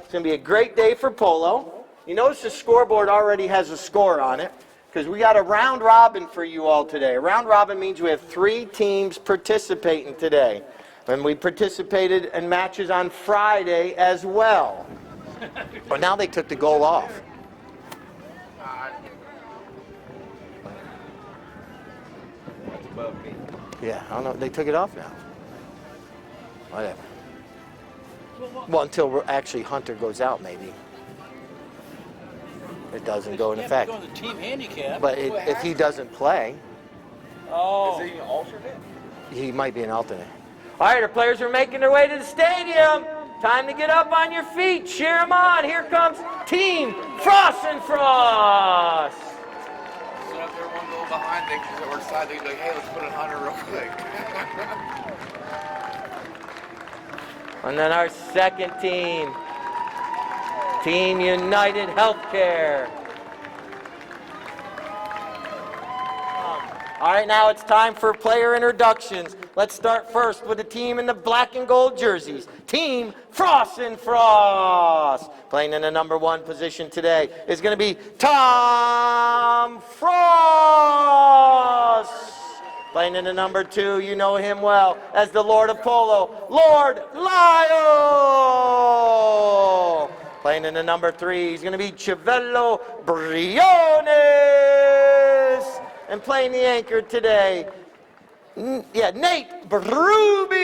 It's going to be a great day for Polo. You notice the scoreboard already has a score on it because we got a round robin for you all today. A round robin means we have 3 teams participating today. And we participated in matches on Friday as well. But now they took the goal off. Yeah, I don't know. They took it off now. Whatever. Well, until actually Hunter goes out, maybe. It doesn't go in effect. Go to the team handicap. But if he doesn't play, oh, is he an alternate? he might be an alternate. All right, our players are making their way to the stadium. Time to get up on your feet. Cheer them on. Here comes Team Frost and Frost. So if they're one goal behind, they just over side, they'd be like, hey, let's put it on her real quick. And then our second team, Team United Healthcare. All right, now it's time for player introductions. Let's start first with the team in the black and gold jerseys. Team Frost and Frost. Playing in the number 1 position today is going to be Tom Frost. Playing in the number 2, you know him well as the Lord of Polo, Lord Lyle. Playing in the number 3, he's going to be Chivello Briones. And playing the anchor today, Nate Berube.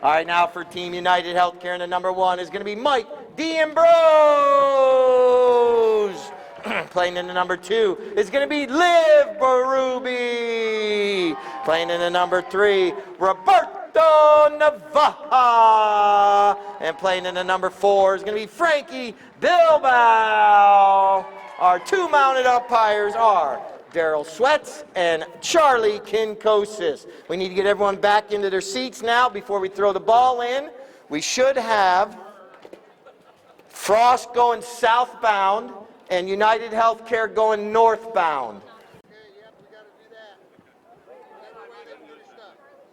All right, now for Team United Healthcare in the number 1 is going to be Mike D'Ambrose. Playing in the number 2 is going to be Liv Berube. Playing in the number 3, Roberto Navaja. And playing in the number 4 is going to be Frankie Bilbao. Our 2 mounted umpires are Daryl Sweats and Charlie Kinkosis. We need to get everyone back into their seats now before we throw the ball in. We should have Frost going southbound and United Healthcare going northbound.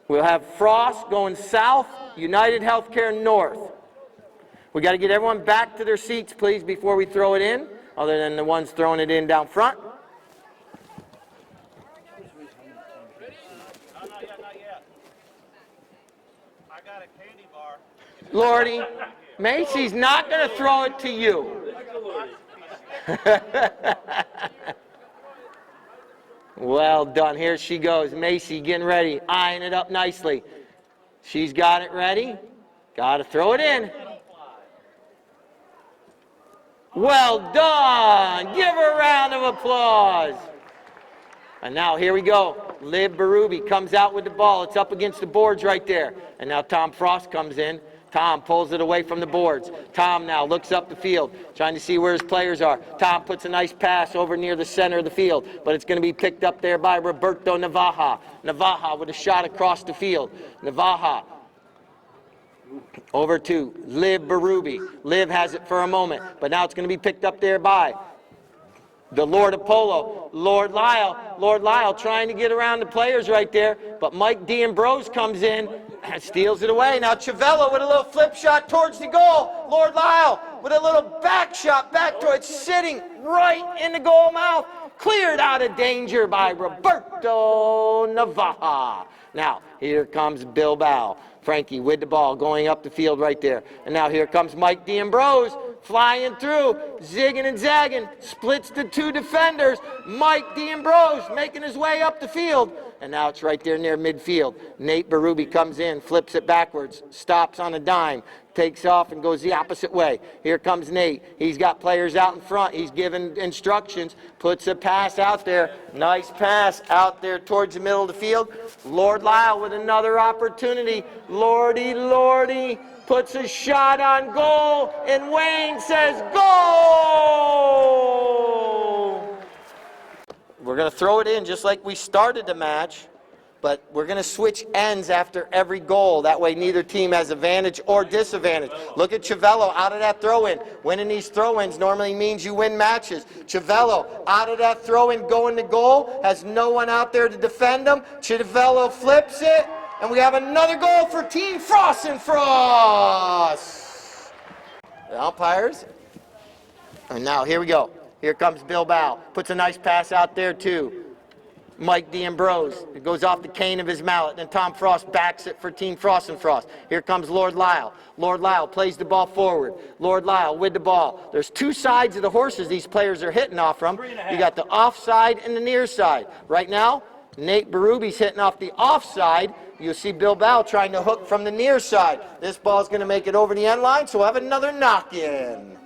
We'll have Frost going south, United Healthcare north. We got to get everyone back to their seats, please, before we throw it in, other than the ones throwing it in down front. Lordy, Macy's not going to throw it to you. Well done. Here she goes. Macy getting ready, eyeing it up nicely. She's got it ready. Got to throw it in. Well done. Give her a round of applause. And now here we go. Liv Berube comes out with the ball. It's up against the boards right there. And now Tom Frost comes in. Tom pulls it away from the boards. Tom now looks up the field, trying to see where his players are. Tom puts a nice pass over near the center of the field, but it's going to be picked up there by Roberto Navaja. Navaja with a shot across the field. Navaja over to Liv Berube. Liv has it for a moment, but now it's going to be picked up there by the Lord of Polo, Lord Lyle. Lord Lyle trying to get around the players right there, but Mike D'Ambrose comes in and steals it away. Now Chivello with a little flip shot towards the goal. Lord Lyle with a little back shot back to it, sitting right in the goal mouth. Cleared out of danger by Roberto Navaja. Now, here comes Bilbao. Frankie with the ball going up the field right there. And now here comes Mike D'Ambrose flying through, zigging and zagging, splits the 2 defenders. Mike D'Ambrose making his way up the field. And now it's right there near midfield. Nate Berube comes in, flips it backwards, stops on a dime, takes off and goes the opposite way. Here comes Nate. He's got players out in front. He's giving instructions, puts a pass out there. Nice pass out there towards the middle of the field. Lord Lyle with another opportunity. Lordy, Lordy, puts a shot on goal, and Wayne says, goal! We're going to throw it in just like we started the match, but we're going to switch ends after every goal. That way neither team has advantage or disadvantage. Look at Chivello out of that throw-in. Winning these throw-ins normally means you win matches. Chivello out of that throw-in going to goal, has no one out there to defend him. Chivello flips it, and we have another goal for Team Frost and Frost. the umpires. And now here we go. Here comes Bilbao. Puts a nice pass out there too. Mike D'Ambrose. It goes off the cane of his mallet. Then Tom Frost backs it for Team Frost and Frost. Here comes Lord Lyle. Lord Lyle plays the ball forward. Lord Lyle with the ball. There's two sides of the horses these players are hitting off from. You got the offside and the near side. Right now, Nate Berrubi's hitting off the offside. You'll see Bilbao trying to hook from the near side. This ball's going to make it over the end line, so we'll have another knock-in.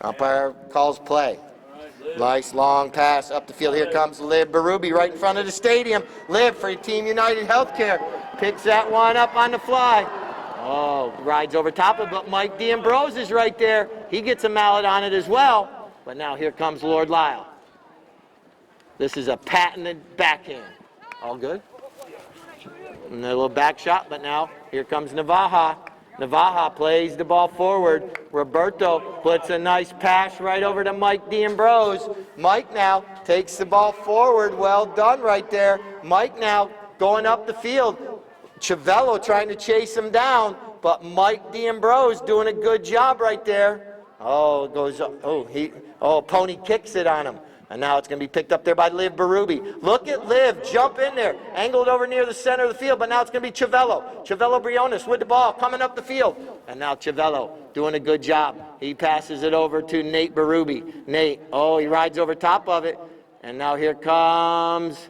Umpire calls play. Nice long pass up the field. Here comes Liv Berrubi right in front of the stadium. Liv for Team United Healthcare. Picks that one up on the fly. Oh, rides over top of it, but Mike D'Ambrose is right there. He gets a mallet on it as well. But now here comes Lord Lyle. This is a patented backhand. All good. And a little back shot, but now here comes Navaja. Navaja plays the ball forward. Roberto puts a nice pass right over to Mike D'Ambrose. Mike now takes the ball forward. Well done right there. Mike now going up the field. Ciavello trying to chase him down, but Mike D'Ambrose doing a good job right there. Oh, it goes up. Pony kicks it on him. And now it's going to be picked up there by Liv Berrubi. Look at Liv jump in there, angled over near the center of the field, but now it's going to be Ciavello. Ciavello Briones with the ball, coming up the field. And now Ciavello doing a good job. He passes it over to Nate Berrubi. Nate, he rides over top of it. And now here comes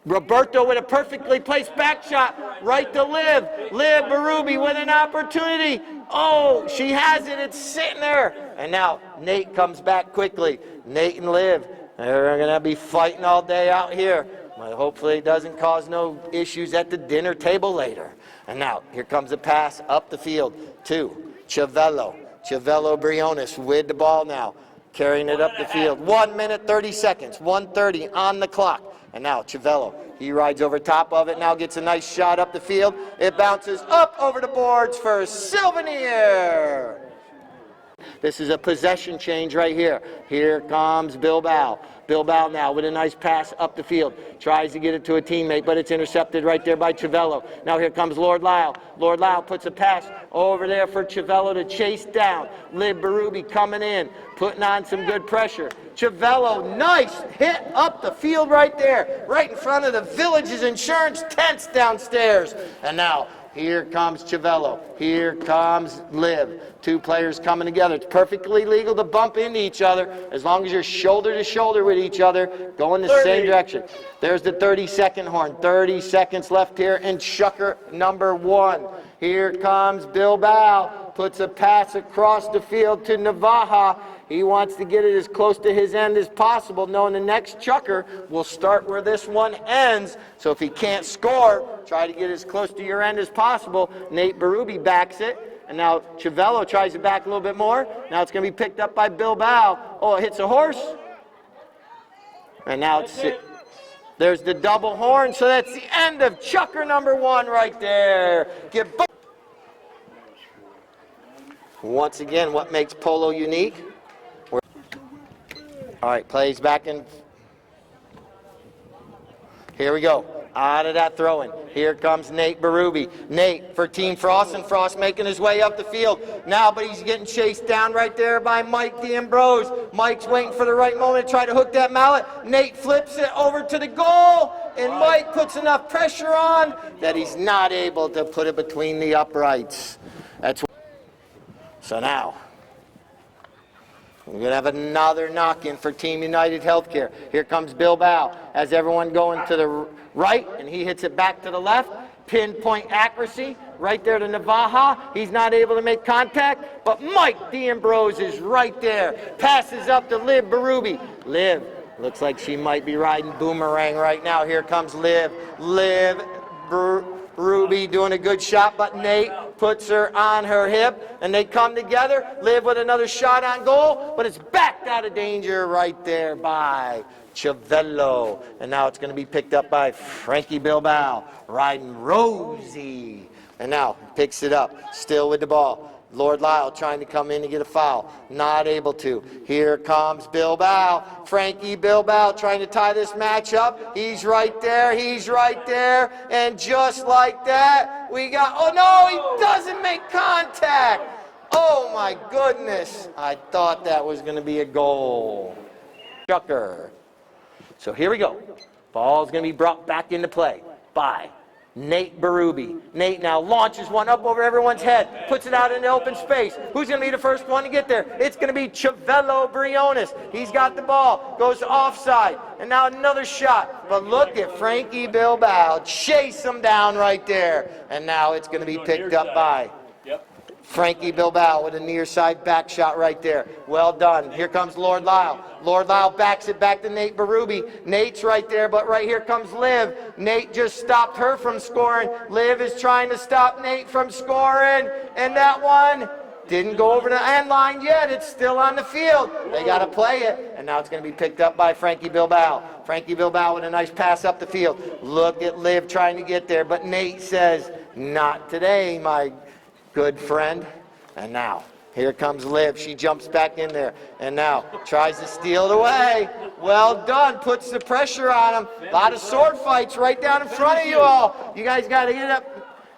Roberto with a perfectly placed back shot right to Liv. Liv Berrubi with an opportunity. Oh, she has it. It's sitting there. And now Nate comes back quickly. Nate and Liv, they're going to be fighting all day out here. But hopefully it doesn't cause no issues at the dinner table later. And now here comes a pass up the field to Ciavello. Ciavello Briones with the ball now, carrying it up the field. 1 minute, 30 seconds, 1:30 on the clock. And now Ciavello, he rides over top of it, now gets a nice shot up the field. It bounces up over the boards for Silvanier. This is a possession change right here. Here comes Bilbao. Bilbao now with a nice pass up the field. Tries to get it to a teammate, but it's intercepted right there by Ciavello. Now here comes Lord Lyle. Lord Lyle puts a pass over there for Ciavello to chase down. Liv Berrubi coming in, putting on some good pressure. Ciavello, nice hit up the field right there, right in front of the Village's insurance tents downstairs. And now here comes Ciavello. Here comes Liv. Two players coming together. It's perfectly legal to bump into each other as long as you're shoulder to shoulder with each other, going the same direction. There's the 30-second horn. 30 seconds left here in Chucker number 1. Here comes Bilbao. Puts a pass across the field to Navaja. He wants to get it as close to his end as possible, knowing the next chucker will start where this one ends. So if he can't score, try to get as close to your end as possible. Nate Berrubi backs it. And now Ciavello tries to back a little bit more. Now it's going to be picked up by Bilbao. Oh, it hits a horse. And now there's the double horn. So that's the end of chucker number 1 right there. Once again, what makes Polo unique? All right, plays back in. Here we go. Out of that throw-in. Here comes Nate Berrubi. Nate for Team Frost, and Frost making his way up the field now, but he's getting chased down right there by Mike D'Ambrose. Mike's waiting for the right moment to try to hook that mallet. Nate flips it over to the goal, and Mike puts enough pressure on that he's not able to put it between the uprights. So now, we're going to have another knock-in for Team United Healthcare. Here comes Bilbao. Has everyone going to the right, and he hits it back to the left. Pinpoint accuracy right there to Navaja. He's not able to make contact, but Mike D'Ambrose is right there. Passes up to Liv Berrubi. Liv, looks like she might be riding boomerang right now. Here comes Liv. Liv Berrubi doing a good shot, but Nate puts her on her hip, and they come together. Liv with another shot on goal, but it's backed out of danger right there by Ciavello. And now it's going to be picked up by Frankie Bilbao, riding Rosie. And now picks it up, still with the ball. Lord Lyle trying to come in to get a foul. Not able to. Here comes Bilbao. Frankie Bilbao trying to tie this match up. He's right there. He's right there. And just like that, we got... Oh, no, he doesn't make contact. Oh, my goodness. I thought that was going to be a goal. Chucker. So here we go. Ball's going to be brought back into play by Nate Berube. Nate now launches one up over everyone's head, puts it out in the open space. Who's going to be the first one to get there? It's going to be Chavello Briones. He's got the ball, goes offside, and now another shot. But look at Frankie Bilbao chase him down right there. And now it's going to be picked up by Frankie Bilbao with a near side back shot right there. Well done. Here comes Lord Lyle. Lord Lyle backs it back to Nate Berube. Nate's right there, but right here comes Liv. Nate just stopped her from scoring. Liv is trying to stop Nate from scoring. And that one didn't go over the end line yet. It's still on the field. They got to play it. And now it's going to be picked up by Frankie Bilbao. Frankie Bilbao with a nice pass up the field. Look at Liv trying to get there, but Nate says, not today, my good friend. And now, here comes Liv. She jumps back in there. And now, tries to steal it away. Well done. Puts the pressure on him. A lot of sword fights right down in front of you all. You guys got to get up.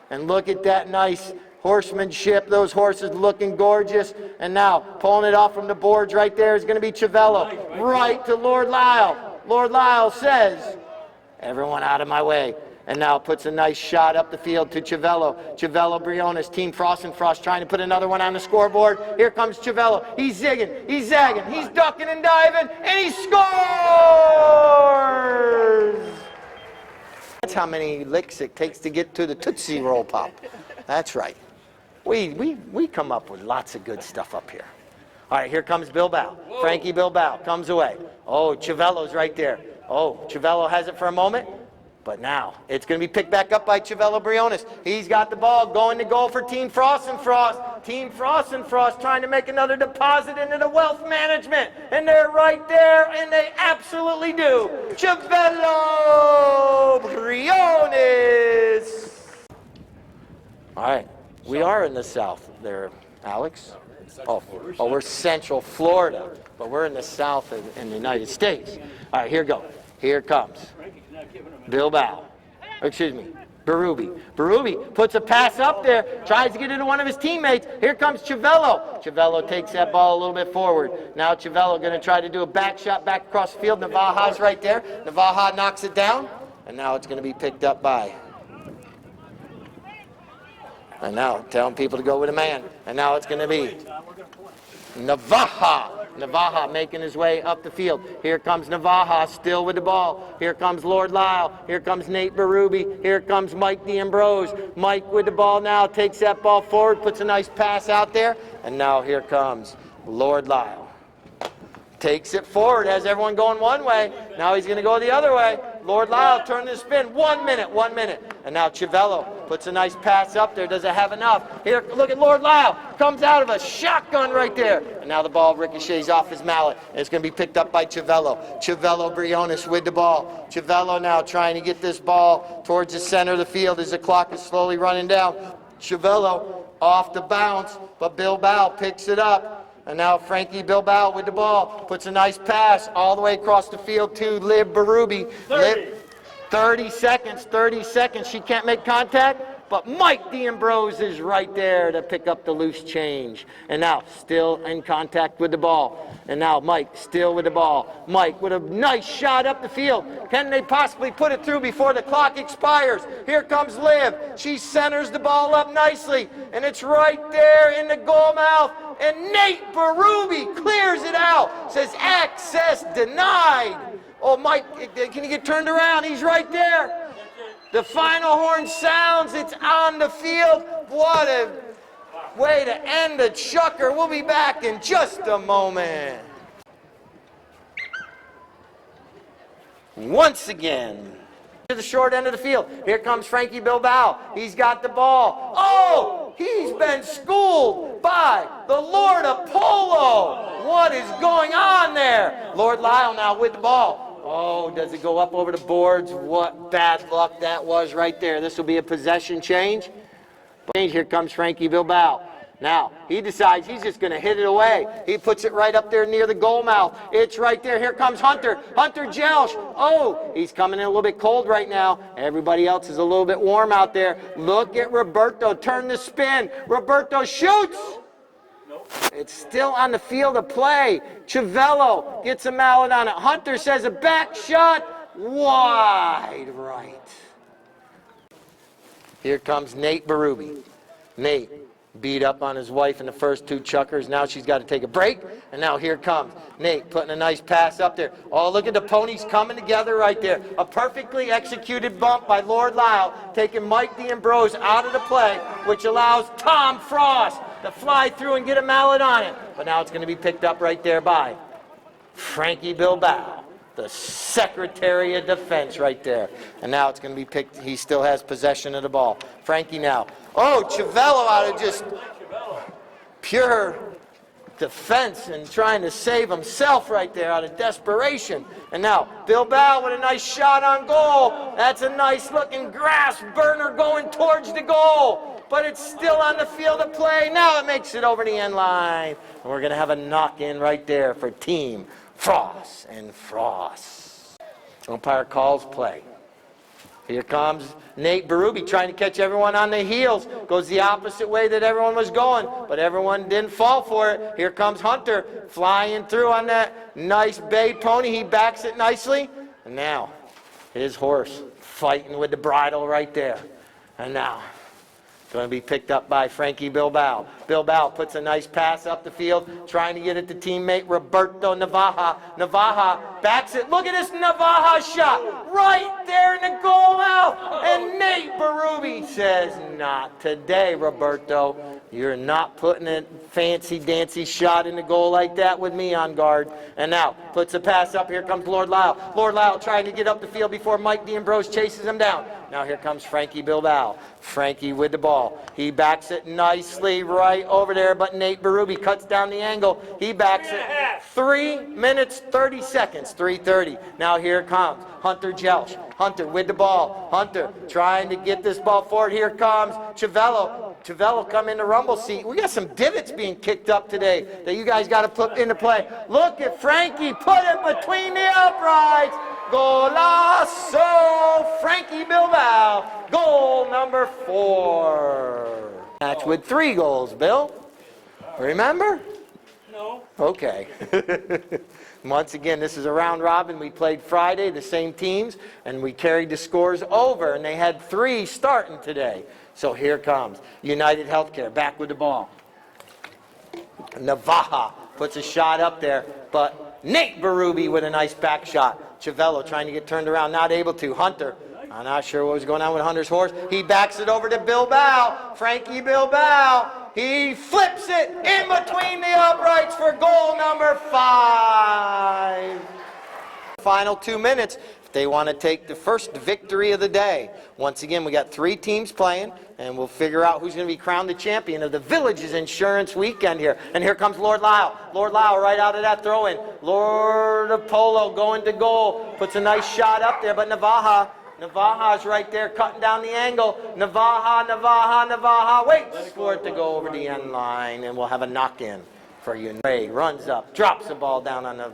And look at that nice horsemanship. Those horses looking gorgeous. And now, pulling it off from the boards right there is going to be Chavello. Right to Lord Lyle. Lord Lyle says, everyone out of my way. And now puts a nice shot up the field to Chavello. Chavello Briones, Team Frost and Frost trying to put another one on the scoreboard. Here comes Chavello. He's zigging, he's zagging, he's ducking and diving, and he scores! That's how many licks it takes to get to the Tootsie Roll Pop. That's right. We come up with lots of good stuff up here. All right, here comes Bilbao. Frankie Bilbao comes away. Oh, Chavello's right there. Oh, Chavello has it for a moment. But now, it's going to be picked back up by Chavello Briones. He's got the ball going to goal for Team Frost and Frost. Team Frost and Frost trying to make another deposit into the wealth management. And they're right there, and they absolutely do. Chavello Briones. All right, we are in the South there, Alex. Oh, we're Central Florida, but we're in the South in the United States. All right, here we go. Here comes Bilbao. Excuse me, Berube. Berube puts a pass up there, tries to get it to one of his teammates. Here comes Chavello. Chavello takes that ball a little bit forward. Now Chavello going to try to do a back shot back across the field. Navaja's right there. Navaja knocks it down, and now it's going to be picked up by. And now telling people to go with a man. And now it's going to be Navaja. Navaja making his way up the field. Here comes Navaja still with the ball. Here comes Lord Lyle. Here comes Nate Berube. Here comes Mike D'Ambrose. Mike with the ball now takes that ball forward, puts a nice pass out there. And now here comes Lord Lyle. Takes it forward, has everyone going one way. Now he's going to go the other way. Lord Lyle turning the spin. 1 minute. And now Chavello puts a nice pass up there. Does it have enough? Here, look at Lord Lyle. Comes out of a shotgun right there. And now the ball ricochets off his mallet. And it's going to be picked up by Chavello. Chavello Briones with the ball. Chavello now trying to get this ball towards the center of the field as the clock is slowly running down. Chavello off the bounce, but Bilbao picks it up. And now Frankie Bilbao with the ball puts a nice pass all the way across the field to Liv Berube. 30 seconds. She can't make contact, but Mike D'Ambrose is right there to pick up the loose change. And now still in contact with the ball. And now Mike still with the ball. Mike with a nice shot up the field. Can they possibly put it through before the clock expires? Here comes Liv. She centers the ball up nicely. And it's right there in the goal mouth. And Nate Berube clears it out. Says access denied. Oh, Mike, can you get turned around? He's right there. The final horn sounds. It's on the field. What a way to end the chucker. We'll be back in just a moment. Once again, to the short end of the field. Here comes Frankie Bilbao. He's got the ball. Oh, he's been schooled by the Lord of Polo. What is going on there? Lord Lyle now with the ball. Oh, does it go up over the boards? What bad luck that was right there. This will be a possession change. Here comes Frankie Bilbao. Now, he decides he's just going to hit it away. He puts it right up there near the goal mouth. It's right there. Here comes Hunter. Hunter Jelsh. Oh, he's coming in a little bit cold right now. Everybody else is a little bit warm out there. Look at Roberto. Turn the spin. Roberto shoots. It's still on the field of play. Chiavello gets a mallet on it. Hunter says a back shot. Wide right. Here comes Nate Berube. Nate beat up on his wife in the first 2 chukkers. Now she's got to take a break. And now here comes Nate putting a nice pass up there. Oh, look at the ponies coming together right there. A perfectly executed bump by Lord Lyle, taking Mike D'Ambrose out of the play, which allows Tom Frost to fly through and get a mallet on it. But now it's going to be picked up right there by Frankie Bilbao, the Secretary of Defense right there. And now it's going to be picked. He still has possession of the ball. Frankie now. Oh, Chiavello out of just pure defense and trying to save himself right there out of desperation. And now Bilbao with a nice shot on goal. That's a nice looking grass burner going towards the goal. But it's still on the field of play. Now it makes it over the end line. And we're going to have a knock-in right there for Team Frost and Frost. Umpire calls play. Here comes Nate Berube trying to catch everyone on the heels. Goes the opposite way that everyone was going, but everyone didn't fall for it. Here comes Hunter flying through on that nice bay pony. He backs it nicely. And now his horse fighting with the bridle right there. And now going to be picked up by Frankie Bilbao. Bilbao puts a nice pass up the field, trying to get it to teammate Roberto Navaja. Navaja backs it. Look at this Navaja shot right there in the goal mouth. And Nate Berube says, not today, Roberto. You're not putting a fancy-dancy shot in the goal like that with me on guard. And now puts a pass up. Here comes Lord Lyle. Lord Lyle trying to get up the field before Mike D'Ambrose chases him down. Now here comes Frankie Bilbao. Frankie with the ball. He backs it nicely right over there, but Nate Berube cuts down the angle. He backs it 3 minutes, 30 seconds, 3:30. Now here comes Hunter Jelsh. Hunter with the ball. Hunter trying to get this ball forward. Here comes Chiavello. Chiavello come in the rumble seat. We got some divots being kicked up today that you guys got to put into play. Look at Frankie. Put it between the uprights. Golazo! Frankie Bilbao. Goal number 4. Match with 3 goals, Bill. Remember? No. Okay. Once again, this is a round robin. We played Friday, the same teams, and we carried the scores over, and they had 3 starting today. So here comes United Healthcare back with the ball. Navaja puts a shot up there, but Nate Berube with a nice back shot. Chiavello trying to get turned around, not able to. Hunter, I'm not sure what was going on with Hunter's horse. He backs it over to Bilbao. Frankie Bilbao. He flips it in between the uprights for goal number 5. Final 2 minutes. If they want to take the first victory of the day. Once again, we got 3 teams playing, and we'll figure out who's going to be crowned the champion of the Village's Insurance Weekend here. And here comes Lord Lyle. Lord Lyle right out of that throw-in. Lord of Polo going to goal. Puts a nice shot up there, but Navaja's right there cutting down the angle. Navaja waits for it to go over the end line, and we'll have a knock-in for you. Ray runs up, drops the ball down on the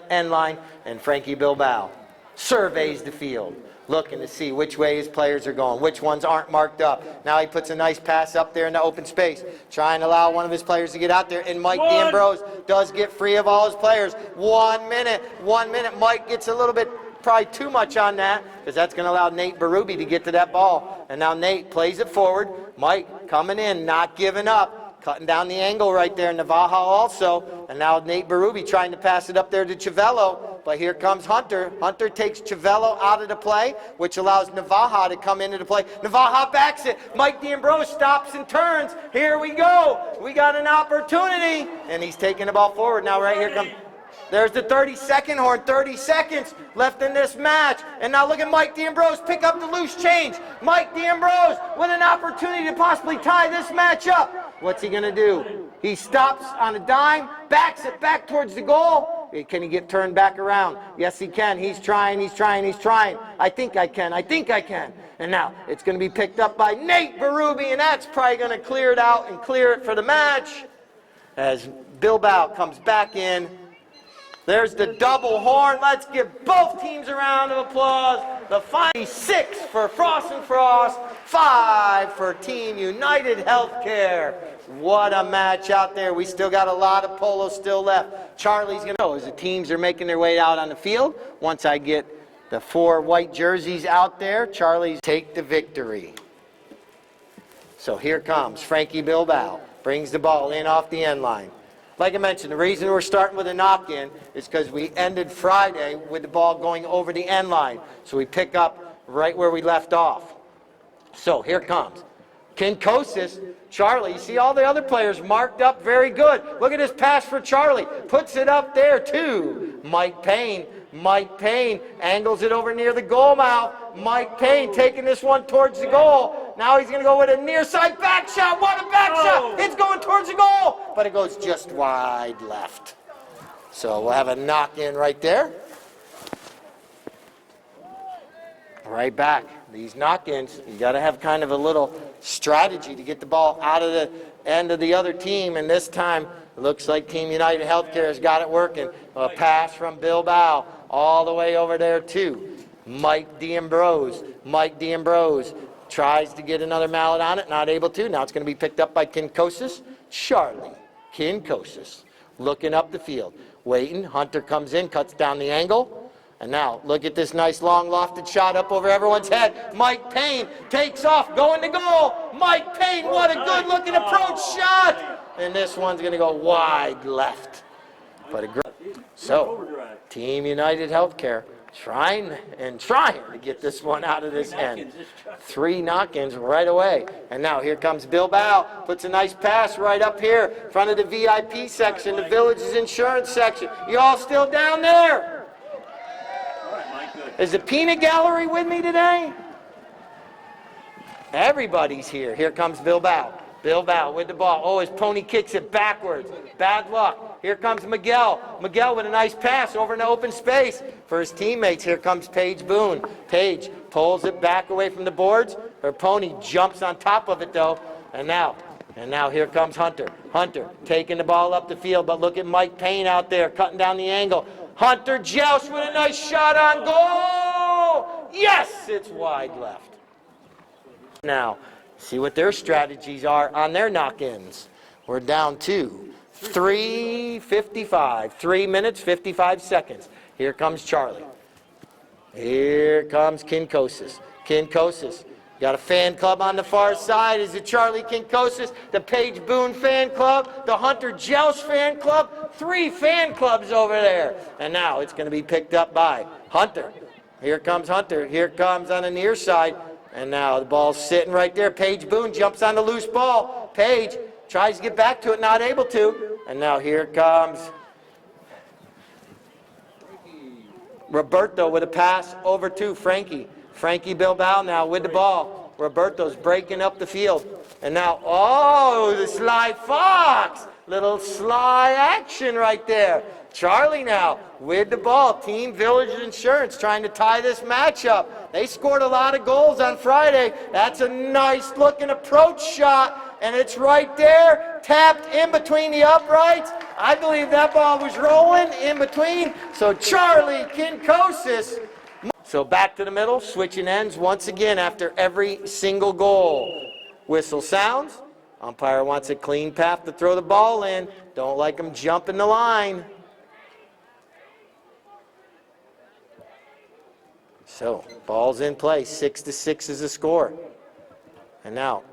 end line, and Frankie Bilbao surveys the field, looking to see which way his players are going, which ones aren't marked up. Now he puts a nice pass up there in the open space, trying to allow one of his players to get out there, and Mike D'Ambrose does get free of all his players. 1 minute. Mike gets a little bit, probably too much on that, because that's going to allow Nate Berube to get to that ball. And now Nate plays it forward. Mike coming in, not giving up. Cutting down the angle right there, Navaja also. And now Nate Berube trying to pass it up there to Chiavello. But here comes Hunter. Hunter takes Chiavello out of the play, which allows Navaja to come into the play. Navaja backs it. Mike D'Ambrose stops and turns. Here we go. We got an opportunity. And he's taking the ball forward. Now right here comes... There's the 30-second horn, 30 seconds left in this match. And now look at Mike D'Ambrose pick up the loose change. Mike D'Ambrose with an opportunity to possibly tie this match up. What's he going to do? He stops on a dime, backs it back towards the goal, Can he get turned back around? Yes, he can. He's trying, he's trying, he's trying. I think I can, I think I can. And now it's going to be picked up by Nate Berube, and that's probably going to clear it out and clear it for the match as Bilbao comes back in. There's the double horn. Let's give both teams a round of applause. The final 6 for Frost and Frost, 5 for Team United Healthcare. What a match out there. We still got a lot of polo still left. Charlie's going to go as the teams are making their way out on the field. Once I get the 4 white jerseys out there, Charlie's take the victory. So here comes Frankie Bilbao. Brings the ball in off the end line. Like I mentioned, the reason we're starting with a knock-in is because we ended Friday with the ball going over the end line. So we pick up right where we left off. So here comes Kinkosis. Charlie, you see all the other players marked up very good. Look at this pass for Charlie. Puts it up there to Mike Payne. Mike Payne angles it over near the goal mouth. Mike Payne taking this one towards the goal. Now he's going to go with a near side back shot. What a back shot. It's going towards the goal, but it goes just wide left. So we'll have a knock-in right there. Right back. These knock-ins, you got to have kind of a little strategy to get the ball out of the end of the other team, and this time it looks like Team United Healthcare has got it working. A pass from Bilbao all the way over there to Mike D'Ambrose. Mike D'Ambrose tries to get another mallet on it, not able to. Now it's going to be picked up by Kinkosis. Charlie Kinkosis looking up the field, waiting. Hunter comes in, cuts down the angle. And now, look at this nice long lofted shot up over everyone's head. Mike Payne takes off, going to goal. Mike Payne, what a good looking approach shot. And this one's going to go wide left. But a great. So, Team United Healthcare trying to get this one out of this end. 3 knock-ins right away. And now here comes Bilbao. Puts a nice pass right up here in front of the VIP section, the Village's insurance section. You all still down there? Is the peanut gallery with me today? Everybody's here. Here comes Bilbao. Bilbao with the ball. Oh, his pony kicks it backwards. Bad luck. Here comes Miguel. Miguel with a nice pass over in the open space for his teammates. Here comes Paige Boone. Paige pulls it back away from the boards. Her pony jumps on top of it though. And now here comes Hunter. Hunter taking the ball up the field, but look at Mike Payne out there cutting down the angle. Hunter jousts with a nice shot on goal. Yes, it's wide left. Now, see what their strategies are on their knock-ins. We're down to 3:55, 3 minutes, 55 seconds. Here comes Charlie. Here comes Kinkosis. Kinkosis. Got a fan club on the far side. Is it Charlie Kinkosis, the Paige Boone fan club, the Hunter Joust fan club? 3 fan clubs over there. And now it's going to be picked up by Hunter. Here comes Hunter. Here comes on the near side. And now the ball's sitting right there. Paige Boone jumps on the loose ball. Paige tries to get back to it, not able to. And now here comes Roberto with a pass over to Frankie. Frankie Bilbao now with the ball. Roberto's breaking up the field. And now, oh, the sly fox. Little sly action right there. Charlie now with the ball. Team Village Insurance trying to tie this matchup. They scored a lot of goals on Friday. That's a nice looking approach shot. And it's right there, tapped in between the uprights. I believe that ball was rolling in between. So Charlie Kinkosis. So back to the middle, switching ends once again after every single goal. Whistle sounds. Umpire wants a clean path to throw the ball in. Don't like him jumping the line. So, ball's in play. 6-6 is the score. And now,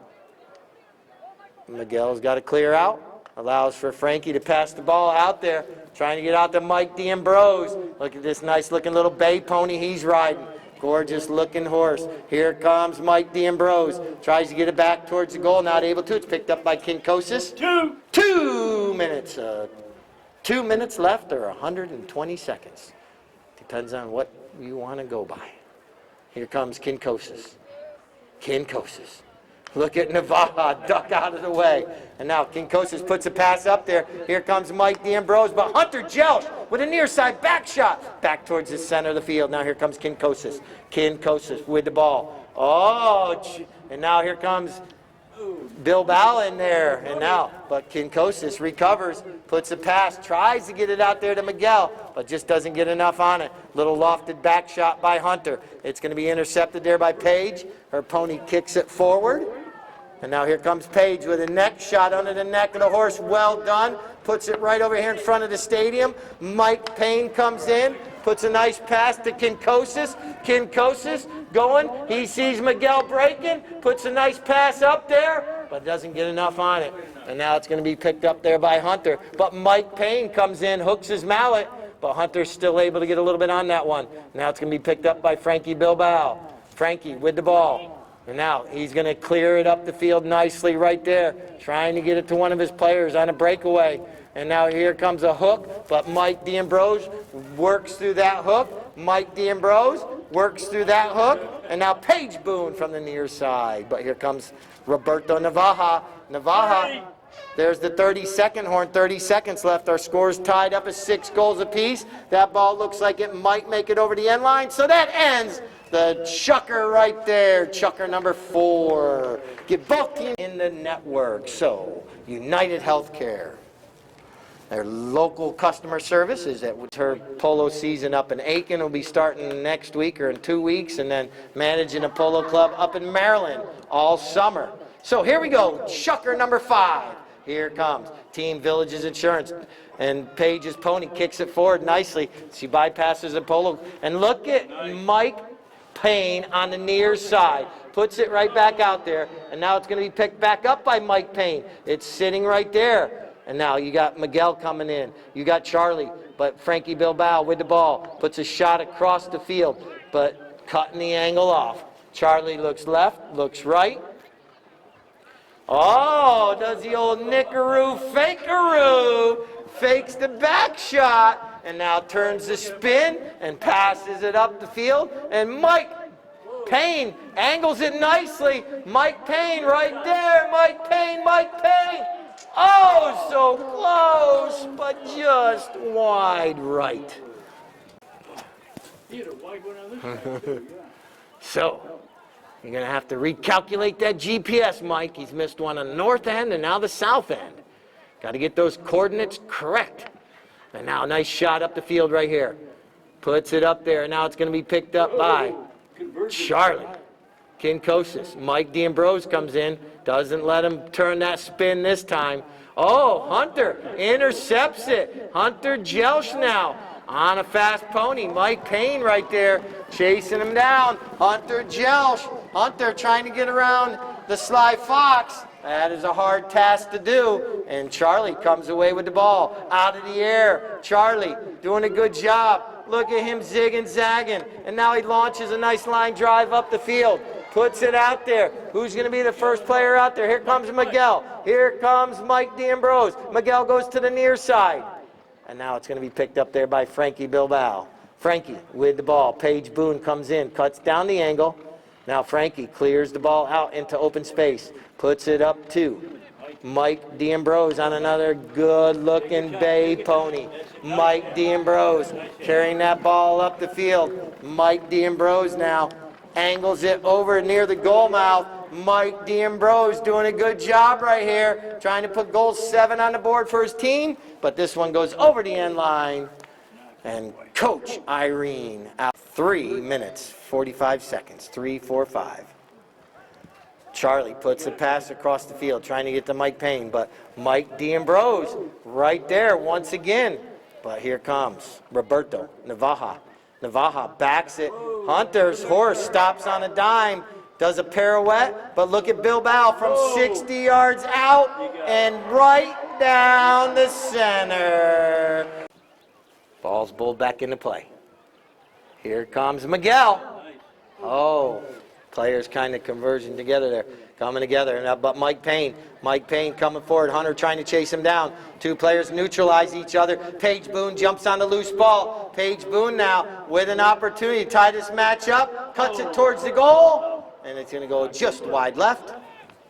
Miguel's got to clear out. Allows for Frankie to pass the ball out there. Trying to get out to Mike D'Ambrose. Look at this nice looking little bay pony he's riding. Gorgeous looking horse. Here comes Mike D'Ambrose. Tries to get it back towards the goal. Not able to. It's picked up by Kinkosis. 2 minutes. 2 minutes left or 120 seconds. Depends on what you want to go by. Here comes Kinkosis. Kinkosis. Look at Navaja duck out of the way. And now Kinkosis puts a pass up there. Here comes Mike D'Ambrose, but Hunter Jelch with a near side back shot. Back towards the center of the field. Now here comes Kinkosis. Kinkosis with the ball. And now here comes Bilbao in there. And now, but Kinkosis recovers, puts a pass, tries to get it out there to Miguel, but just doesn't get enough on it. Little lofted back shot by Hunter. It's going to be intercepted there by Paige. Her pony kicks it forward. And now here comes Paige with a neck shot under the neck of the horse. Well done. Puts it right over here in front of the stadium. Mike Payne comes in, puts a nice pass to Kinkosis. Kinkosis going. He sees Miguel breaking, puts a nice pass up there, but doesn't get enough on it. And now it's going to be picked up there by Hunter. But Mike Payne comes in, hooks his mallet, but Hunter's still able to get a little bit on that one. Now it's going to be picked up by Frankie Bilbao. Frankie with the ball. And now he's going to clear it up the field nicely right there, trying to get it to one of his players on a breakaway. And now here comes a hook, but Mike D'Ambrose works through that hook. Mike D'Ambrose works through that hook. And now Paige Boone from the near side. But here comes Roberto Navaja. Navaja, there's the 30-second horn, 30 seconds left. Our score's tied up at 6 goals apiece. That ball looks like it might make it over the end line. So that ends the chucker right there, chucker number 4. Get both teams in the network. So, United Healthcare. Their local customer service is at her polo season up in Aiken. Will be starting next week or in 2 weeks, and then managing a polo club up in Maryland all summer. So here we go, chucker number 5. Here comes Team Villages Insurance. And Paige's pony kicks it forward nicely. She bypasses the polo. And look at Mike Payne on the near side. Puts it right back out there. And now it's going to be picked back up by Mike Payne. It's sitting right there. And now you got Miguel coming in. You got Charlie. But Frankie Bilbao with the ball. Puts a shot across the field. But cutting the angle off. Charlie looks left, looks right. Oh, does the old nickaroo fakeroo. Fakes the back shot. And now turns the spin and passes it up the field. And Mike Payne angles it nicely. Mike Payne right there. Mike Payne, Mike Payne. Oh, so close, but just wide right. So, you're going to have to recalculate that GPS, Mike. He's missed one on the north end and now the south end. Got to get those coordinates correct. And now a nice shot up the field right here. Puts it up there, and now it's going to be picked up by Charlie. Kinkosis. Mike D'Ambrose comes in. Doesn't let him turn that spin this time. Oh, Hunter intercepts it. Hunter Jelch now on a fast pony. Mike Payne right there chasing him down. Hunter Jelch. Hunter trying to get around the Sly Fox. That is a hard task to do. And Charlie comes away with the ball out of the air. Charlie doing a good job. Look at him zigging, zagging. And now he launches a nice line drive up the field. Puts it out there. Who's going to be the first player out there? Here comes Miguel. Here comes Mike D'Ambrose. Miguel goes to the near side. And now it's going to be picked up there by Frankie Bilbao. Frankie with the ball. Paige Boone comes in, cuts down the angle. Now Frankie clears the ball out into open space. Puts it up to Mike D'Ambrose on another good-looking bay pony. Mike D'Ambrose carrying that ball up the field. Mike D'Ambrose now angles it over near the goal mouth. Mike D'Ambrose doing a good job right here, trying to put goal 7 on the board for his team, but this one goes over the end line. And Coach Irene out 3 minutes, 45 seconds, 3:45. Charlie puts a pass across the field, trying to get to Mike Payne, but Mike D'Ambrose right there once again. But here comes Roberto Navaja. Navaja backs it. Hunter's horse stops on a dime, does a pirouette, but look at Bilbao from 60 yards out and right down the center. Ball's bowled back into play. Here comes Miguel. Oh, players kind of converging together there, coming together. But Mike Payne coming forward. Hunter trying to chase him down. 2 players neutralize each other. Paige Boone jumps on the loose ball. Paige Boone now with an opportunity to tie this match up. Cuts it towards the goal. And it's going to go just wide left.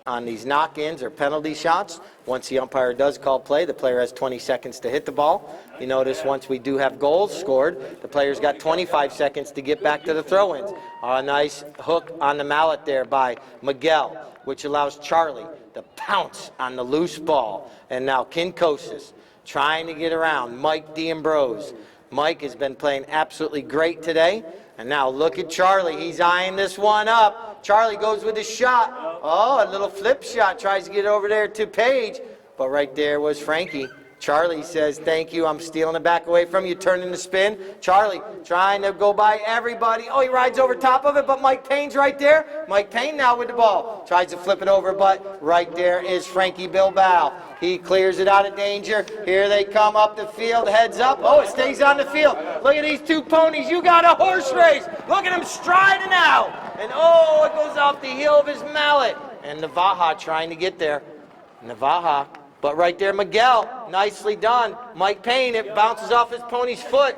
On these knock-ins or penalty shots, once the umpire does call play, the player has 20 seconds to hit the ball. You notice once we do have goals scored, the player's got 25 seconds to get back to the throw-ins. A nice hook on the mallet there by Miguel, which allows Charlie to pounce on the loose ball. And now Kinkosis trying to get around Mike D'Ambrose. Mike has been playing absolutely great today. And now look at Charlie. He's eyeing this one up. Charlie goes with his shot. Oh, a little flip shot. Tries to get over there to Page. But right there was Frankie. Charlie says, thank you, I'm stealing it back away from you, turning the spin. Charlie trying to go by everybody. Oh, he rides over top of it, but Mike Payne's right there. Mike Payne now with the ball. Tries to flip it over, but right there is Frankie Bilbao. He clears it out of danger. Here they come up the field, heads up. Oh, it stays on the field. Look at these two ponies. You got a horse race. Look at him striding out. And oh, it goes off the heel of his mallet. And Navaja trying to get there. Navaja. But right there, Miguel, nicely done. Mike Payne, it bounces off his pony's foot.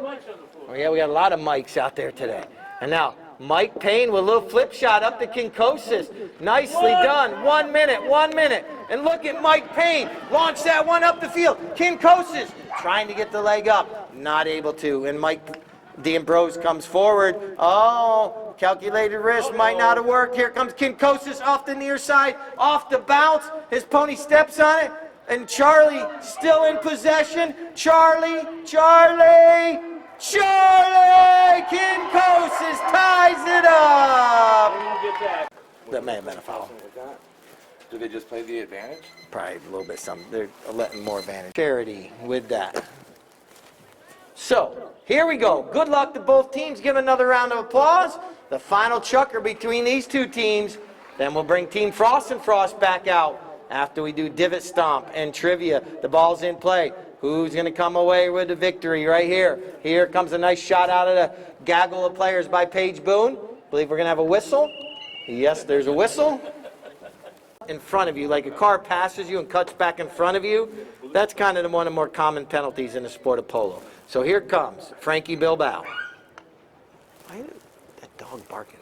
Oh yeah, we got a lot of Mikes out there today. And now, Mike Payne with a little flip shot up to Kinkosis. Nicely done. 1 minute, 1 minute. And look at Mike Payne. Launch that one up the field. Kinkosis trying to get the leg up. Not able to. And Mike D'Ambrose comes forward. Oh, calculated risk might not have worked. Here comes Kinkosis off the near side. Off the bounce. His pony steps on it. And Charlie still in possession. Charlie! Kinkosis ties it up! That may have been a foul. Do they just play the advantage? Probably a little bit something. They're letting more advantage. Charity with that. So, here we go. Good luck to both teams. Give another round of applause. The final chukker between these two teams. Then we'll bring Team Frost and Frost back out. After we do divot stomp and trivia, the ball's in play. Who's going to come away with the victory right here? Here comes a nice shot out of the gaggle of players by Paige Boone. Believe we're going to have a whistle. Yes, there's a whistle. In front of you, like a car passes you and cuts back in front of you. That's kind of one of the more common penalties in the sport of polo. So here comes Frankie Bilbao. Why is that dog barking?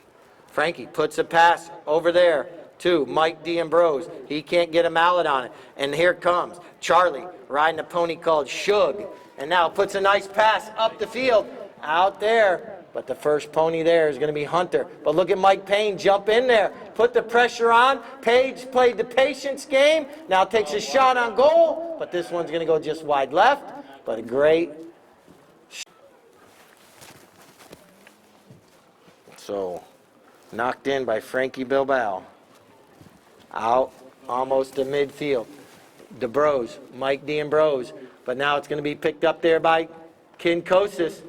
Frankie puts a pass over there to Mike D'Ambrose. He can't get a mallet on it. And here comes Charlie riding a pony called Shug. And now puts a nice pass up the field out there. But the first pony there is going to be Hunter. But look at Mike Payne jump in there. Put the pressure on. Page played the patience game. Now takes a shot on goal. But this one's going to go just wide left. But a great. So knocked in by Frankie Bilbao. Out almost to midfield. DeBrose, Mike D'Ambrose. But now it's going to be picked up there by Kinkosis.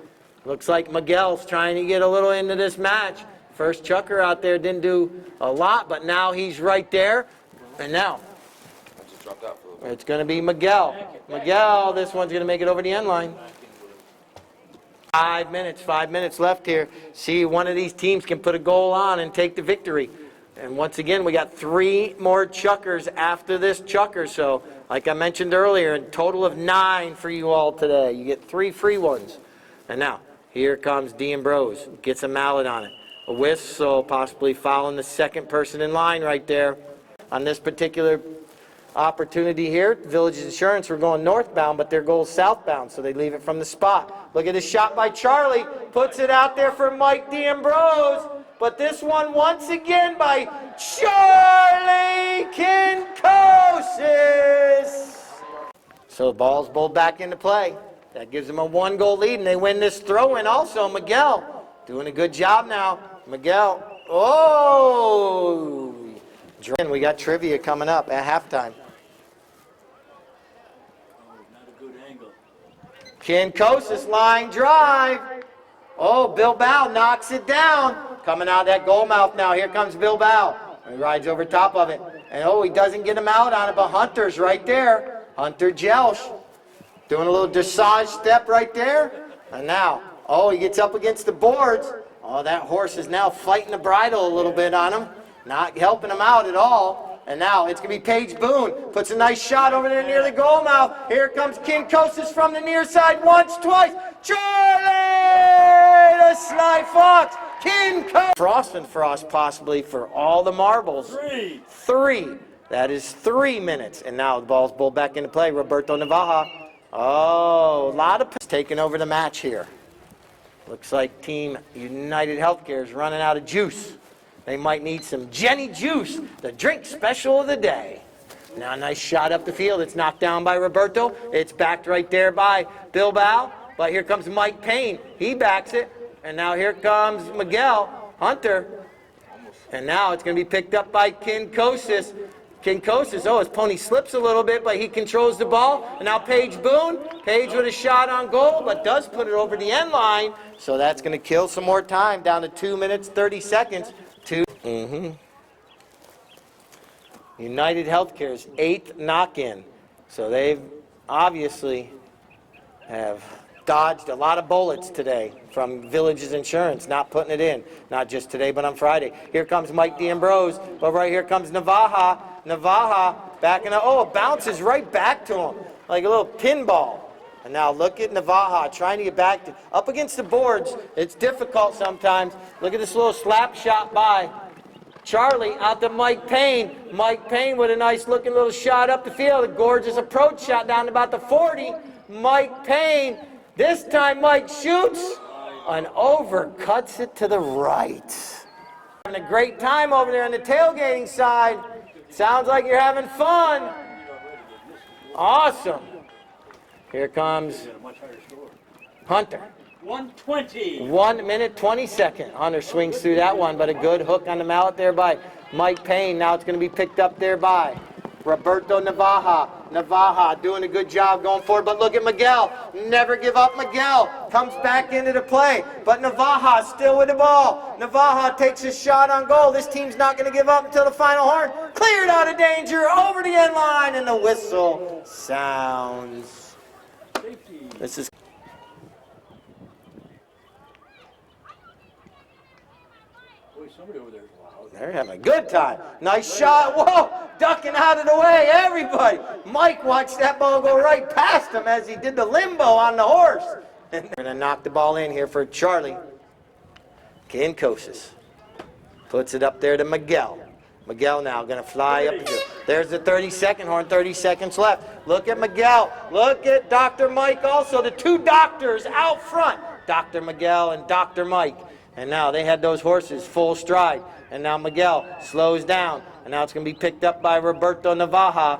Looks like Miguel's trying to get a little into this match. First chukker out there didn't do a lot, but now he's right there. And now it's going to be Miguel. Miguel, this one's going to make it over the end line. 5 minutes left here. See, one of these teams can put a goal on and take the victory. And once again, we got 3 more chukkers after this chukker. So, like I mentioned earlier, a total of 9 for you all today. You get 3 free ones. And now, here comes D'Ambrose. Gets a mallet on it. A whistle, possibly fouling the second person in line right there. On this particular opportunity here, Village Insurance were going northbound, but their goal's southbound, so they leave it from the spot. Look at the shot by Charlie. Puts it out there for Mike D'Ambrose. But this one once again by Charlie Kinkosis. So the ball's bowled back into play. That gives them a 1-goal lead, and they win this throw-in also. Miguel doing a good job now. Miguel. Oh! We got trivia coming up at halftime. Kinkosis line drive. Oh, Bilbao knocks it down. Coming out of that goal mouth now. Here comes Bilbao. He rides over top of it. And oh, he doesn't get him out on it, but Hunter's right there. Hunter Jelsh. Doing a little dressage step right there. And now, oh, he gets up against the boards. Oh, that horse is now fighting the bridle a little bit on him. Not helping him out at all. And now it's going to be Paige Boone. Puts a nice shot over there near the goal mouth. Here comes Kinkosis from the near side once, twice. Charlie, the Sly Fox. Kinkosis. Frost and Frost possibly for all the marbles. 3. That is 3 minutes. And now the ball's bowled back into play. Roberto Navaja. Oh, a lot of taking over the match here. Looks like Team United Healthcare is running out of juice. They might need some Jenny Juice, the drink special of the day. Now a nice shot up the field. It's knocked down by Roberto. It's backed right there by Bilbao. But here comes Mike Payne. He backs it. And now here comes Miguel Hunter. And now it's going to be picked up by Kinkosis. Kinkosis, oh, his pony slips a little bit, but he controls the ball. And now Paige Boone. Paige with a shot on goal, but does put it over the end line. So that's going to kill some more time, down to 2 minutes, 30 seconds. United Healthcare's 8th knock-in. So they've obviously have dodged a lot of bullets today from Villages Insurance, not putting it in. Not just today, but on Friday. Here comes Mike D'Ambrose, but right here comes Navaja. Navaja backing up. Oh, it bounces right back to him like a little pinball. And now look at Navaja trying to get back to, up against the boards. It's difficult sometimes. Look at this little slap shot by Charlie out to Mike Payne. Mike Payne with a nice looking little shot up the field. A gorgeous approach shot down to about the 40. Mike Payne. This time Mike shoots and overcuts it to the right. Having a great time over there on the tailgating side. Sounds like you're having fun. Awesome. Here comes Hunter. 120. 1 minute, 20 seconds. Hunter swings through that one, but a good hook on the mallet there by Mike Payne. Now it's going to be picked up there by Roberto Navaja. Navaja doing a good job going forward, but look at Miguel. Never give up. Miguel comes back into the play, but Navaja still with the ball. Navaja takes a shot on goal. This team's not going to give up until the final horn. Cleared out of danger, over the end line, and the whistle sounds. This is Somebody over there is loud. They're having a good time. Nice shot. Whoa, ducking out of the way, everybody. Mike watched that ball go right past him as he did the limbo on the horse. And they're going to knock the ball in here for Charlie. Kinkosis puts it up there to Miguel. Miguel now going to fly up the field. There's the 30-second horn, 30 seconds left. Look at Miguel. Look at Dr. Mike also, the two doctors out front. Dr. Miguel and Dr. Mike. And now they had those horses full stride. And now Miguel slows down. And now it's going to be picked up by Roberto Navaja.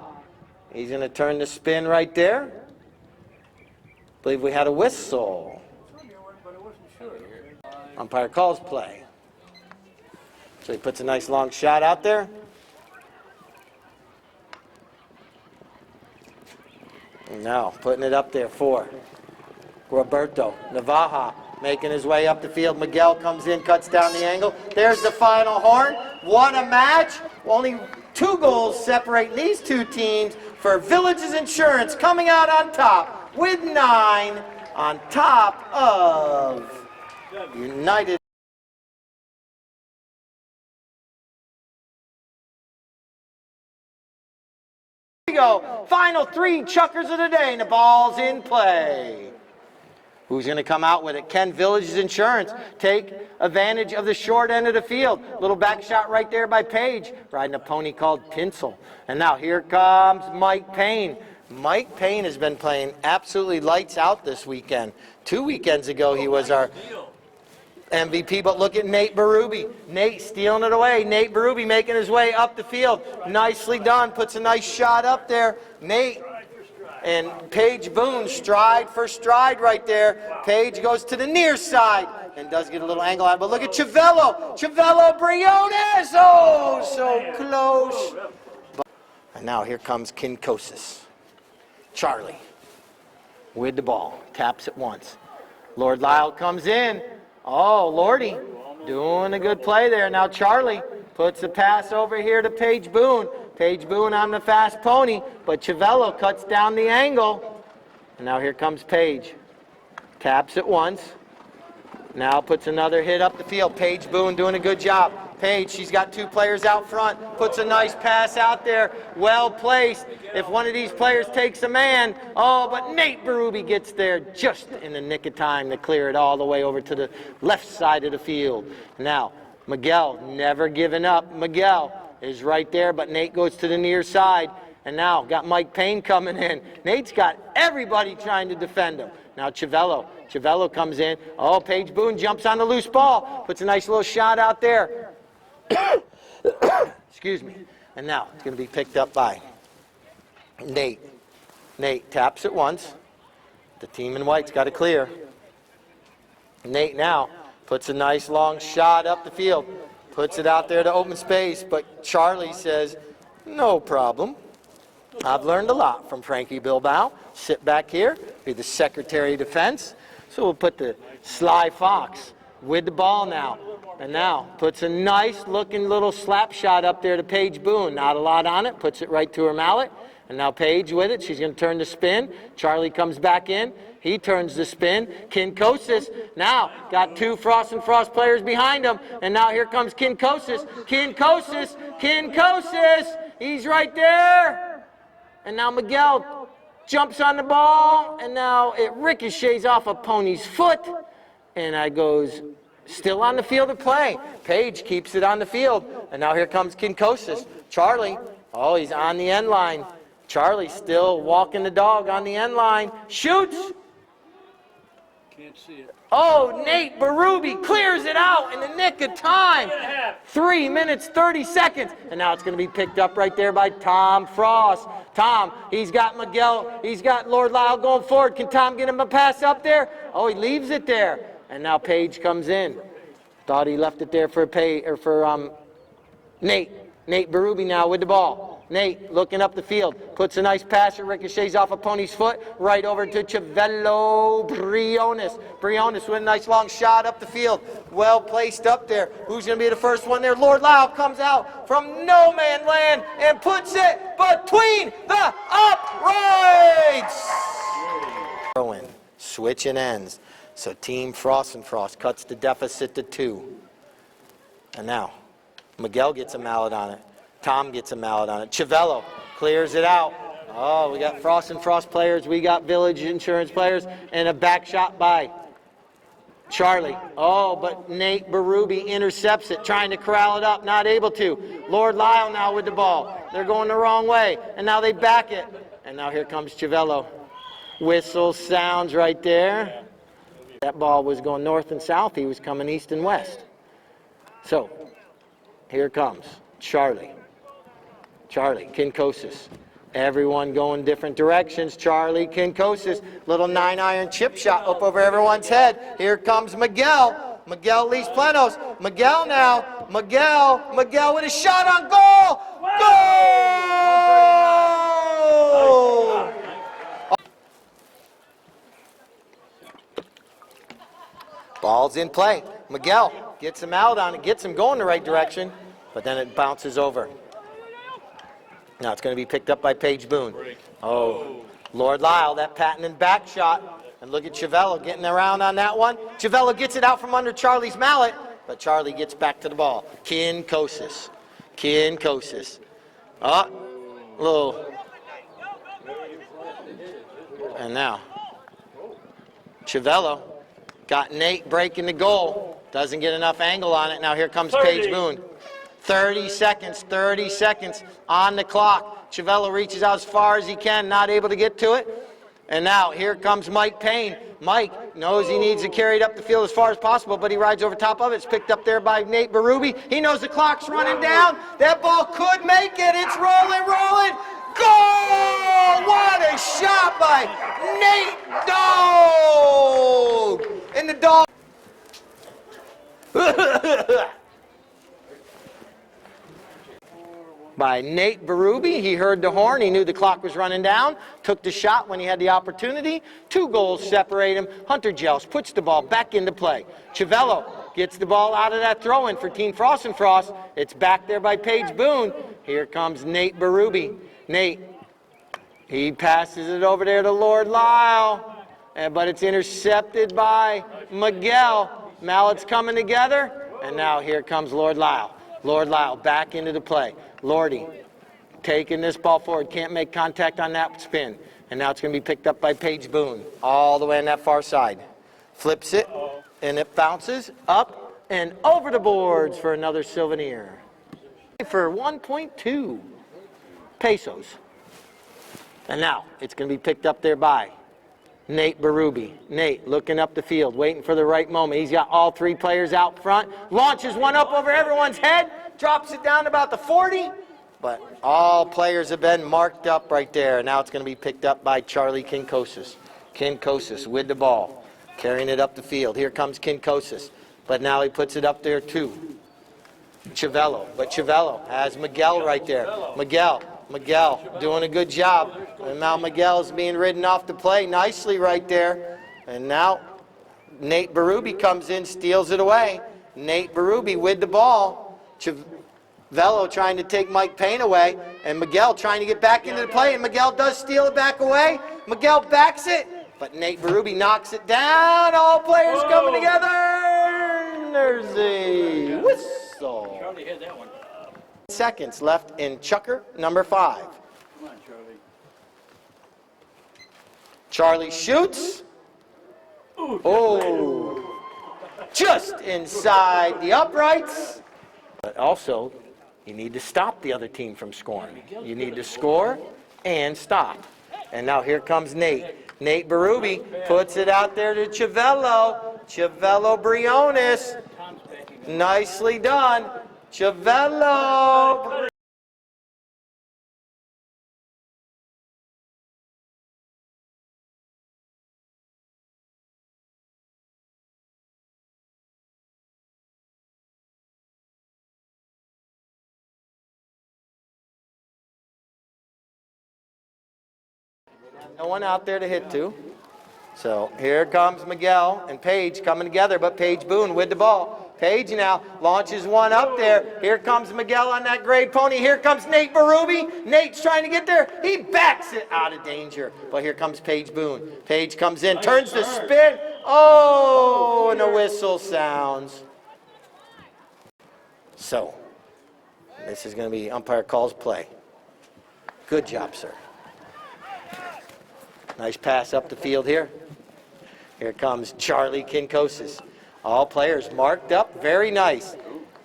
He's going to turn the spin right there. I believe we had a whistle. Umpire calls play. So he puts a nice long shot out there. And now putting it up there for Roberto Navaja. Making his way up the field. Miguel comes in, cuts down the angle. There's the final horn. What a match. Only 2 goals separating these two teams for Villages Insurance coming out on top with 9 on top of United. Here we go. Final 3 chuckers of the day, and the ball's in play. Who's going to come out with it? Can Villages Insurance take advantage of the short end of the field? Little back shot right there by Paige, riding a pony called Tinsel. And now here comes Mike Payne. Mike Payne has been playing absolutely lights out this weekend. 2 weekends ago he was our MVP, but look at Nate Berube. Nate stealing it away. Nate Berube making his way up the field. Nicely done. Puts a nice shot up there. Nate and Paige Boone, stride for stride right there. Paige goes to the near side and does get a little angle on it. But look at Chavello. Chavello Briones. Oh, so close. And now here comes Kinkosis. Charlie with the ball. Taps it once. Lord Lyle comes in. Oh, Lordy doing a good play there. Now Charlie puts the pass over here to Paige Boone. Paige Boone on the fast pony, but Chavello cuts down the angle. And now here comes Paige. Taps it once. Now puts another hit up the field. Paige Boone doing a good job. Paige, she's got 2 players out front. Puts a nice pass out there. Well placed. If one of these players takes a man, oh, but Nate Berube gets there just in the nick of time to clear it all the way over to the left side of the field. Now, Miguel never giving up. Miguel is right there, but Nate goes to the near side. And now got Mike Payne coming in. Nate's got everybody trying to defend him. Now Chiavello comes in. Oh, Paige Boone jumps on the loose ball. Puts a nice little shot out there. Excuse me. And now it's going to be picked up by Nate. Nate taps it once. The team in white's got to clear. Nate now puts a nice long shot up the field. Puts it out there to open space. But Charlie says, no problem. I've learned a lot from Frankie Bilbao. Sit back here, be the Secretary of Defense. So we'll put the Sly Fox with the ball now. And now puts a nice looking little slap shot up there to Paige Boone. Not a lot on it, puts it right to her mallet. And now Paige with it, she's going to turn the spin. Charlie comes back in. He turns the spin. Kinkosis now got two Frost and Frost players behind him. And now here comes Kinkosis. Kinkosis! He's right there. And now Miguel jumps on the ball, and now it ricochets off a pony's foot, and it goes still on the field of play. Paige keeps it on the field, and now here comes Kinkosis. Charlie, oh, he's on the end line. Charlie still walking the dog on the end line. Shoots! Can't see it. Oh, Nate Berube clears it out in the nick of time. 3 minutes, 30 seconds. And now it's going to be picked up right there by Tom Frost. Tom, he's got Miguel, he's got Lord Lyle going forward. Can Tom get him a pass up there? Oh, he leaves it there. And now Paige comes in. Thought he left it there for Nate. Nate Berube now with the ball. Nate looking up the field, puts a nice pass that ricochets off a pony's foot, right over to Chiavello Briones. Briones with a nice long shot up the field, well placed up there. Who's going to be the first one there? Lord Lyle comes out from no man land and puts it between the uprights. Throw-in, switching ends. So Team Frost and Frost cuts the deficit to 2. And now Miguel gets a mallet on it. Tom gets a mallet on it. Chiavello clears it out. Oh, we got Frost and Frost players. We got Village Insurance players. And a back shot by Charlie. Oh, but Nate Berube intercepts it, trying to corral it up, not able to. Lord Lyle now with the ball. They're going the wrong way, and now they back it. And now here comes Chiavello. Whistle sounds right there. That ball was going north and south. He was coming east and west. So, here comes Charlie. Kinkosis. Everyone going different directions. Charlie, Kinkosis. Little 9-iron chip shot up over everyone's head. Here comes Miguel. Miguel Lees Plenos. Miguel now. Miguel with a shot on goal. Goal! Ball's in play. Miguel gets him out on it, gets him going the right direction, but then it bounces over. Now it's going to be picked up by Paige Boone. Oh, Lord Lyle, that patented back shot. And look at Chiavello getting around on that one. Chiavello gets it out from under Charlie's mallet, but Charlie gets back to the ball. Kinkosis. Little. And now, Chiavello got Nate breaking the goal. Doesn't get enough angle on it. Now here comes Paige Boone. 30 seconds on the clock. Chiavello reaches out as far as he can, not able to get to it. And now here comes Mike Payne. Mike knows he needs to carry it up the field as far as possible, but he rides over top of it. It's picked up there by Nate Berube. He knows the clock's running down. That ball could make it. It's rolling. Goal! What a shot by Nate Dog! And the dog. By Nate Berube. He heard the horn. He knew the clock was running down. Took the shot when he had the opportunity. 2 goals separate him. Hunter Jels puts the ball back into play. Chiavello gets the ball out of that throw-in for Team Frost and Frost. It's back there by Paige Boone. Here comes Nate Berube. Nate, he passes it over there to Lord Lyle, but it's intercepted by Miguel. Mallets coming together, and now here comes Lord Lyle. Lord Lyle back into the play. Lordy taking this ball forward. Can't make contact on that spin. And now it's going to be picked up by Paige Boone all the way on that far side. Flips it, and it bounces up and over the boards for another souvenir. for 1.2 pesos. And now it's going to be picked up there by Nate Berube. Nate looking up the field, waiting for the right moment. He's got all three players out front. Launches one up over everyone's head. Drops it down about the 40. But all players have been marked up right there. Now it's going to be picked up by Charlie Kinkosis. Kinkosis with the ball, carrying it up the field. Here comes Kinkosis. But now he puts it up there too. Chivello. But Chivello has Miguel right there. Miguel doing a good job. And now Miguel's being ridden off the play nicely right there. And now Nate Berube comes in, steals it away. Nate Berube with the ball. Chivello trying to take Mike Payne away. And Miguel trying to get back into the play. And Miguel does steal it back away. Miguel backs it. But Nate Berube knocks it down. All players coming together. There's a whistle. Charlie had that one. Seconds left in Chucker number 5. Come on, Charlie. Charlie shoots. Oh, just inside the uprights. But also, you need to stop the other team from scoring. You need to score and stop. And now here comes Nate. Nate Berube puts it out there to Chivello. Chivello Briones. Nicely done. Chivello. No one out there to hit to. So here comes Miguel and Page coming together, but Page Boone with the ball. Page now launches one up there. Here comes Miguel on that gray pony. Here comes Nate Berube. Nate's trying to get there. He backs it out of danger. But here comes Page Boone. Page comes in, turns the spin. Oh, and a whistle sounds. So, this is going to be umpire calls play. Good job, sir. Nice pass up the field here. Here comes Charlie Kinkosis. All players marked up, very nice.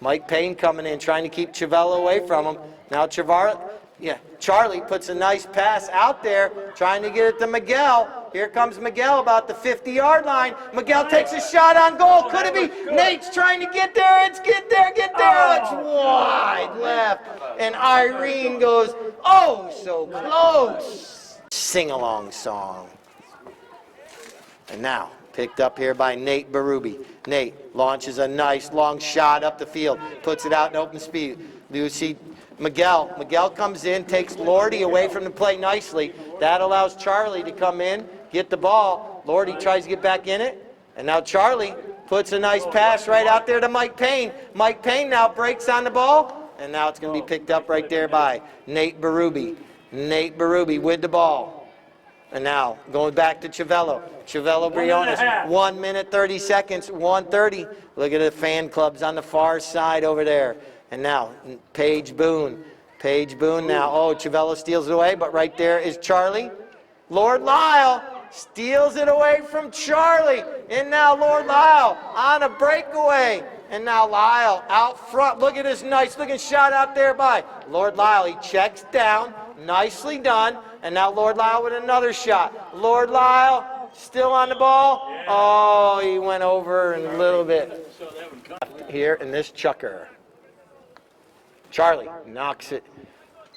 Mike Payne coming in, trying to keep Chivello away from him. Now Charlie puts a nice pass out there, trying to get it to Miguel. Here comes Miguel about the 50-yard line. Miguel takes a shot on goal. Could it be? Nate's trying to get there. It's get there. It's wide left. And Irene goes, oh, so close. Sing-along song. And now, picked up here by Nate Berube. Nate launches a nice long shot up the field, puts it out in open speed. You see Miguel. Miguel comes in, takes Lordy away from the play nicely. That allows Charlie to come in, get the ball. Lordy tries to get back in it. And now Charlie puts a nice pass right out there to Mike Payne. Mike Payne now breaks on the ball. And now it's going to be picked up right there by Nate Berube. Nate Berube with the ball. And now, going back to Chivello. Chivello Briones, 1 minute, 30 seconds, 1:30. Look at the fan clubs on the far side over there. And now, Page Boone. Page Boone now. Oh, Chivello steals it away, but right there is Charlie. Lord Lyle steals it away from Charlie. And now Lord Lyle on a breakaway. And now Lyle out front. Look at this nice looking shot out there by Lord Lyle. He checks down. Nicely done. And now Lord Lyle with another shot. Lord Lyle still on the ball. Oh, he went over a little bit here in this chucker. Charlie knocks it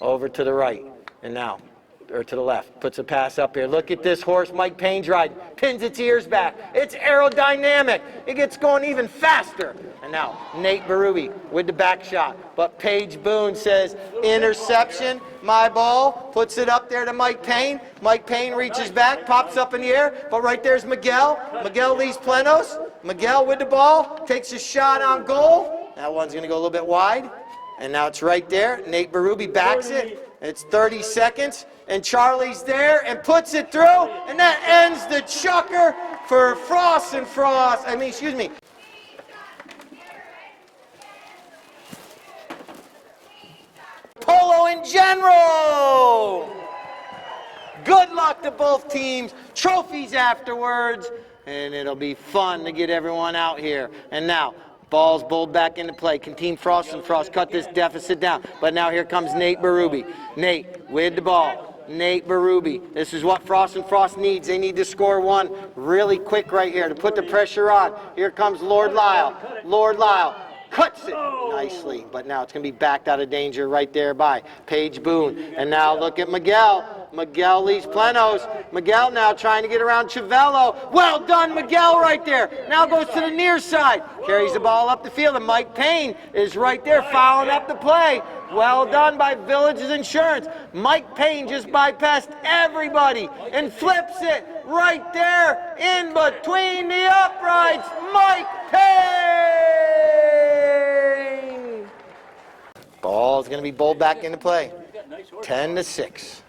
over to the right. And now, or to the left, puts a pass up here. Look at this horse Mike Payne's riding. Pins its ears back. It's aerodynamic. It gets going even faster. And now Nate Berube with the back shot. But Page Boone says, interception, my ball. Puts it up there to Mike Payne. Mike Payne reaches back, pops up in the air. But right there's Miguel. Miguel leaves Plenos. Miguel with the ball. Takes a shot on goal. That one's going to go a little bit wide. And now it's right there. Nate Berube backs it. It's 30 seconds. And Charlie's there and puts it through. And that ends the chucker for Frost. Polo in general. Good luck to both teams. Trophies afterwards. And it'll be fun to get everyone out here. And now, Ball's bowled back into play. Can Team Frost and Frost cut this deficit down? But now here comes Nate Berube. Nate with the ball. Nate Berube. This is what Frost and Frost needs. They need to score one really quick right here to put the pressure on. Here comes Lord Lyle. Lord Lyle cuts it nicely, but now it's going to be backed out of danger right there by Paige Boone. And now look at Miguel. Miguel leaves Plenos. Miguel now trying to get around Chiavello. Well done, Miguel right there. Now goes to the near side. Carries the ball up the field, and Mike Payne is right there following up the play. Well done by Villages Insurance. Mike Payne just bypassed everybody and flips it right there in between the uprights. Mike Payne! Ball's going to be bowled back into play. 10-6.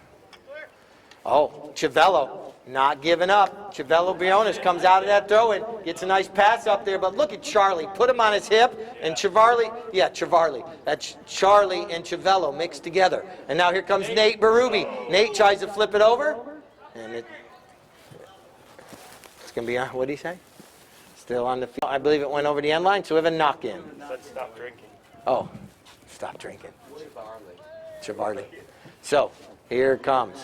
Oh, Chiavello not giving up. Chiavello Briones comes out of that throw-in, gets a nice pass up there, but look at Charlie. Put him on his hip, and Chiavarli. That's Charlie and Chiavello mixed together. And now here comes Nate Berube. Nate tries to flip it over, and it's going to be, what did he say? Still on the field. I believe it went over the end line, so we have a knock-in. Stop drinking. Oh, stop drinking. Chiavarli. So, here it comes.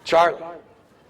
Charlie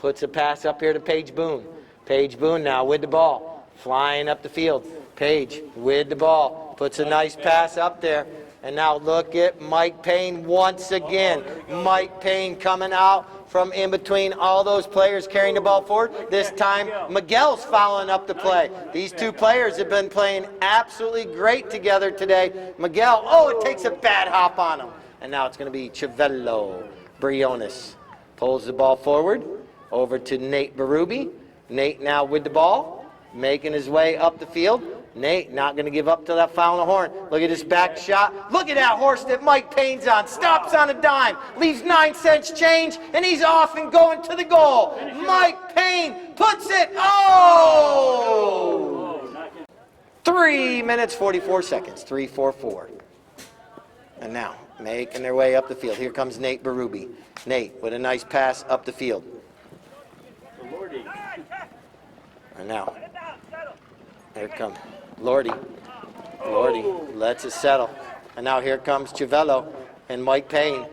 puts a pass up here to Paige Boone. Paige Boone now with the ball, flying up the field. Paige with the ball, puts a nice pass up there. And now look at Mike Payne once again. Mike Payne coming out from in between all those players carrying the ball forward. This time, Miguel's following up the play. These two players have been playing absolutely great together today. Miguel, it takes a bad hop on him. And now it's going to be Chiavello Briones. Pulls the ball forward, over to Nate Berube. Nate now with the ball, making his way up the field. Nate not going to give up till that final horn. Look at this back shot. Look at that horse that Mike Payne's on. Stops on a dime, leaves 9 cents change, and he's off and going to the goal. Mike Payne puts it. 3 minutes, 44 seconds. 3-4-4. And now, making their way up the field. Here comes Nate Berube. Nate with a nice pass up the field. And now, here comes Lordy. Lordy lets it settle. And now here comes Chiavello and Mike Payne.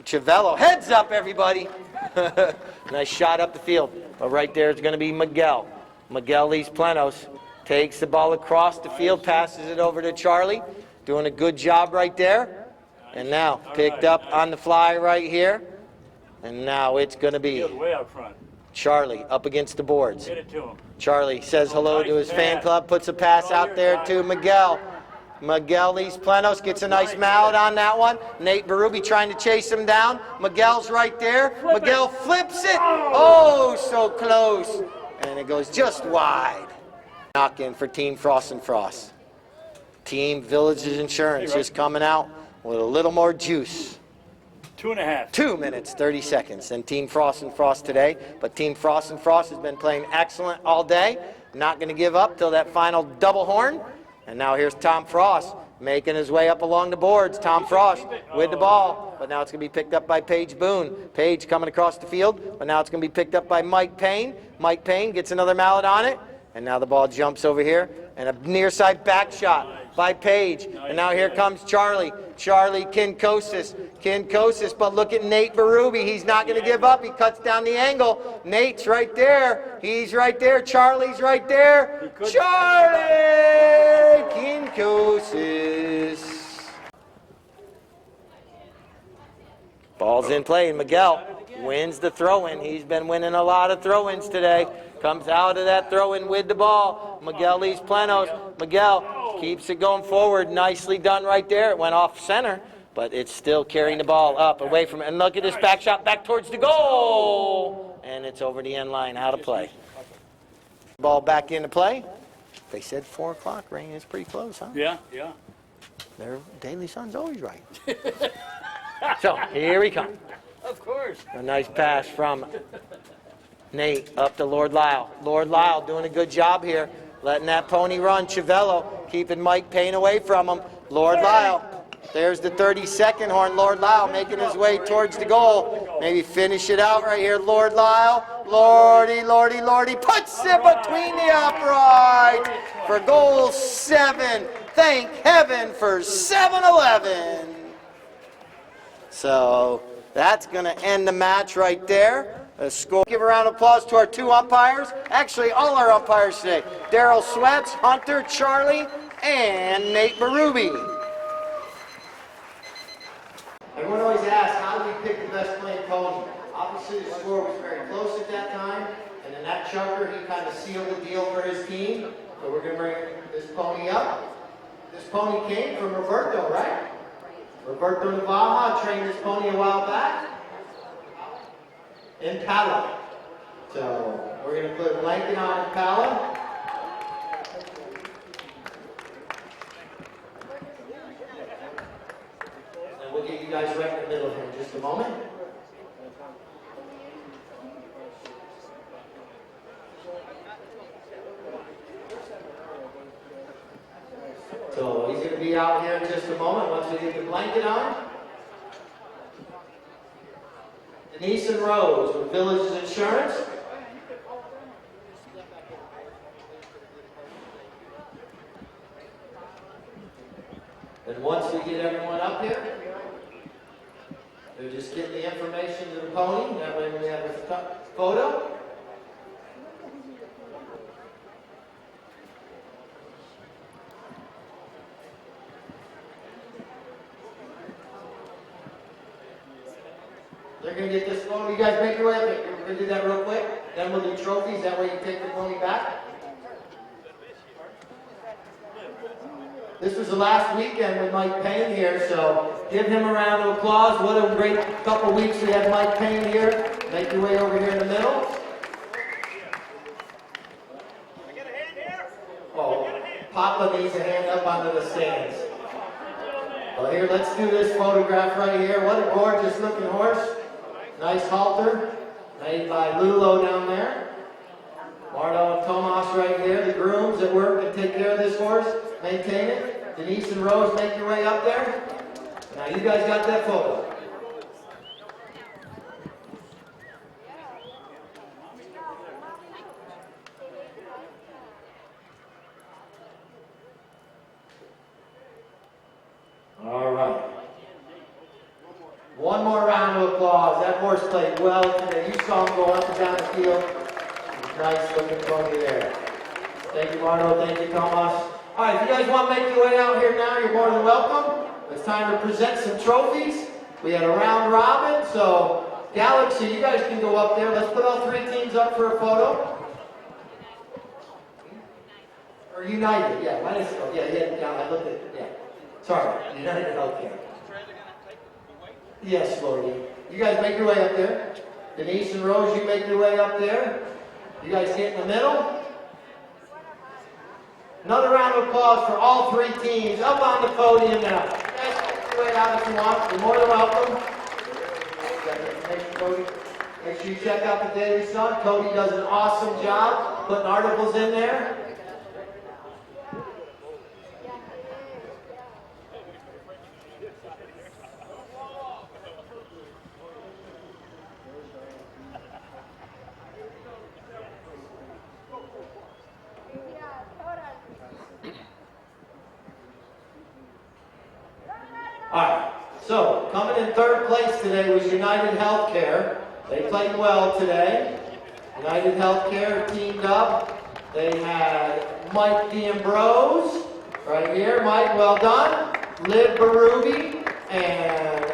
Chiavello, heads up everybody. Nice shot up the field. But right there is going to be Miguel. Miguel leaves Plenos. Takes the ball across the field, passes it over to Charlie. Doing a good job right there. And now picked up on the fly right here. And now it's going to be Way out front. Charlie up against the boards. Get it to him. Charlie says hello to his fan club, puts a pass out there to Miguel. Miguel leaves Plenos, gets a nice mallet on that one. Nate Berube trying to chase him down. Miguel's right there. Miguel flips it. Oh, so close. And it goes just wide. Knock in for Team Frost and Frost. Team Villages Insurance just coming out with a little more juice. 2.5. 2 minutes, 30 seconds than Team Frost and Frost today. But Team Frost and Frost has been playing excellent all day. Not going to give up till that final double horn. And now here's Tom Frost making his way up along the boards. Tom Frost with the ball. But now it's going to be picked up by Paige Boone. Paige coming across the field. But now it's going to be picked up by Mike Payne. Mike Payne gets another mallet on it. And now the ball jumps over here. And a near side back shot by Paige. And now here comes Charlie. Charlie Kinkosis. But look at Nate Berube. He's not going to give up. He cuts down the angle. Nate's right there. He's right there. Charlie's right there. Charlie Kinkosis. Ball's in play, and Miguel wins the throw-in. He's been winning a lot of throw-ins today. Comes out of that throw-in with the ball. Miguel leaves Plenos. Miguel keeps it going forward. Nicely done right there. It went off center, but it's still carrying the ball up away from it. And look at this back shot back towards the goal. And it's over the end line, out of play. Ball back into play. They said 4 o'clock, Rain. It's pretty close, huh? Yeah. Their Daily Sun's always right. So, here we come. Of course. A nice pass from Nate up to Lord Lyle. Lord Lyle doing a good job here, letting that pony run. Chiavello keeping Mike Payne away from him. Lord Lyle, there's the 32nd horn. Lord Lyle making his way towards the goal. Maybe finish it out right here. Lord Lyle, Lordy, puts it between the upright. for goal 7. Thank heaven for 7-Eleven. So that's going to end the match right there. A score. Give a round of applause to our 2 umpires. Actually, all our umpires today. Daryl Sweats, Hunter, Charlie, and Nate Berube. Everyone always asks, how do we pick the best playing pony? Obviously, the score was very close at that time, and then that chucker, he kind of sealed the deal for his team. So we're going to bring this pony up. This pony came from Roberto, right? Roberto Navaja trained this pony a while back in Polo. So we're going to put a blanket on Polo. And we'll get you guys right in the middle here in just a moment. So he's going to be out here in just a moment once we get the blanket on. Denise and Rose with Villages Insurance. And once we get everyone up here, they're just getting the information to the pony. That way we have a photo. They're going to get this pony. You guys make your way up here. We're going to do that real quick. Then we'll do trophies. That way you take the pony back. This was the last weekend with Mike Payne here, so give him a round of applause. What a great couple weeks we had Mike Payne here. Make your way over here in the middle. Oh, Papa needs a hand up onto the stands. Well, here, let's do this photograph right here. What a gorgeous looking horse. Nice halter, made by Lulo down there. Mardo and Tomas right here, the grooms that work and take care of this horse, maintain it. Denise and Rose, make your way up there. Now you guys got that photo. All right. One more round of applause. That horse played well today. You saw him go up and down the field. Nice looking pony there. Thank you, Mardo. Thank you, Tomas. All right, if you guys want to make your way out here now, you're more than welcome. It's time to present some trophies. We had a round robin, so Galaxy, you guys can go up there. Let's put all 3 teams up for a photo. Or United, yeah. I looked at, yeah. Sorry, United Healthcare. Yes, Lordy. You guys make your way up there. Denise and Rose, you make your way up there. You guys get in the middle. Another round of applause for all 3 teams up on the podium now. You guys make your way out if you want. You're more than welcome. Make sure you check out the Daily Sun. Cody does an awesome job putting articles in there. Alright, so coming in 3rd place today was United Healthcare. They played well today. United Healthcare teamed up. They had Mike D'Ambrose right here. Mike, well done. Liv Berube and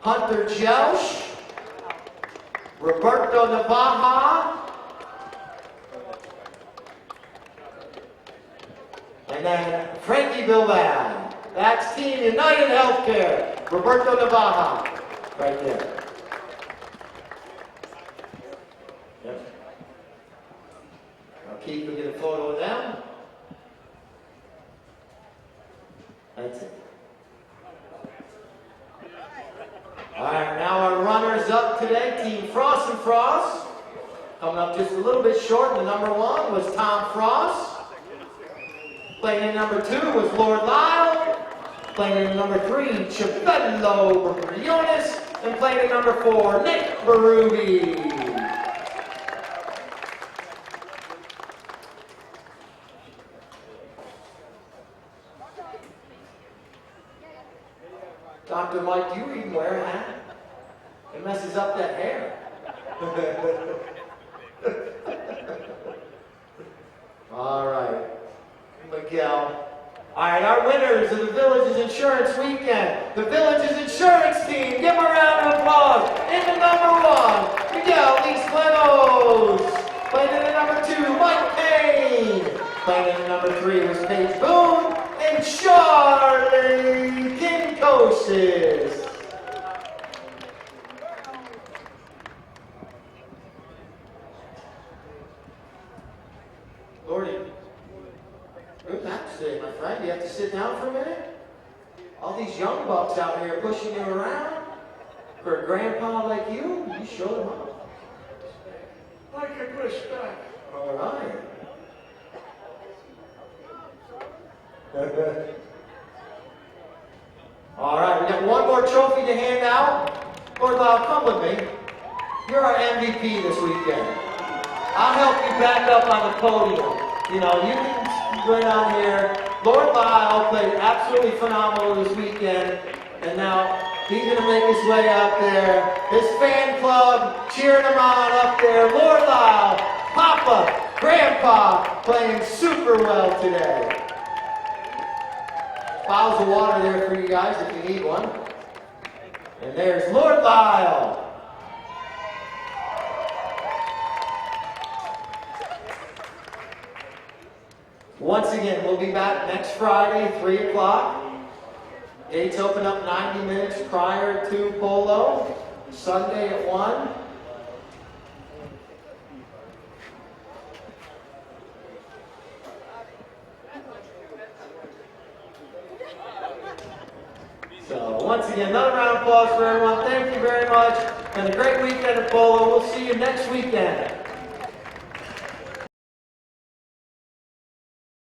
Hunter Jelsh. Roberto Navaja. And then Frankie Bilbao. That's Team United Healthcare. Roberto Navaja. Right there. Yep. Now Keith will get a photo of them. That's it. Alright, now our runners up today, Team Frost and Frost. Coming up just a little bit short. The number 1 was Tom Frost. Playing in number 2 was Lord Lyle. Playing in number 3, Chavello Briones. And playing in number 4, Nick Berube. Dr. Mike, do you even wear a hat? It messes up that hair. All right. Miguel. All right, our winners of the Villages Insurance Weekend. The Villages Insurance Team. Give them a round of applause. In the number 1, Miguel Lees-Glenos. Playing in the number 2, Mike Payne. Playing in the number 3 was Paige Boone and Charlie Kinkosis. Lordy, good match today, my friend. You have to sit down for a minute? All these young bucks out here pushing you around. For a grandpa like you, you showed them up. I can push back. All right. All right, we got one more trophy to hand out. Lord Lyle, come with me. You're our MVP this weekend. I'll help you back up on the podium. You know, you can go down here. Lord Lyle played absolutely phenomenal this weekend, and now he's going to make his way up there. His fan club cheering him on up there. Lord Lyle, Papa, Grandpa, playing super well today. Bottles of water there for you guys if you need one. And there's Lord Lyle. Once again, we'll be back next Friday, 3 o'clock. Gates open up 90 minutes prior to Polo. Sunday at 1. So, once again, another round of applause for everyone. Thank you very much. And a great weekend at Polo. We'll see you next weekend.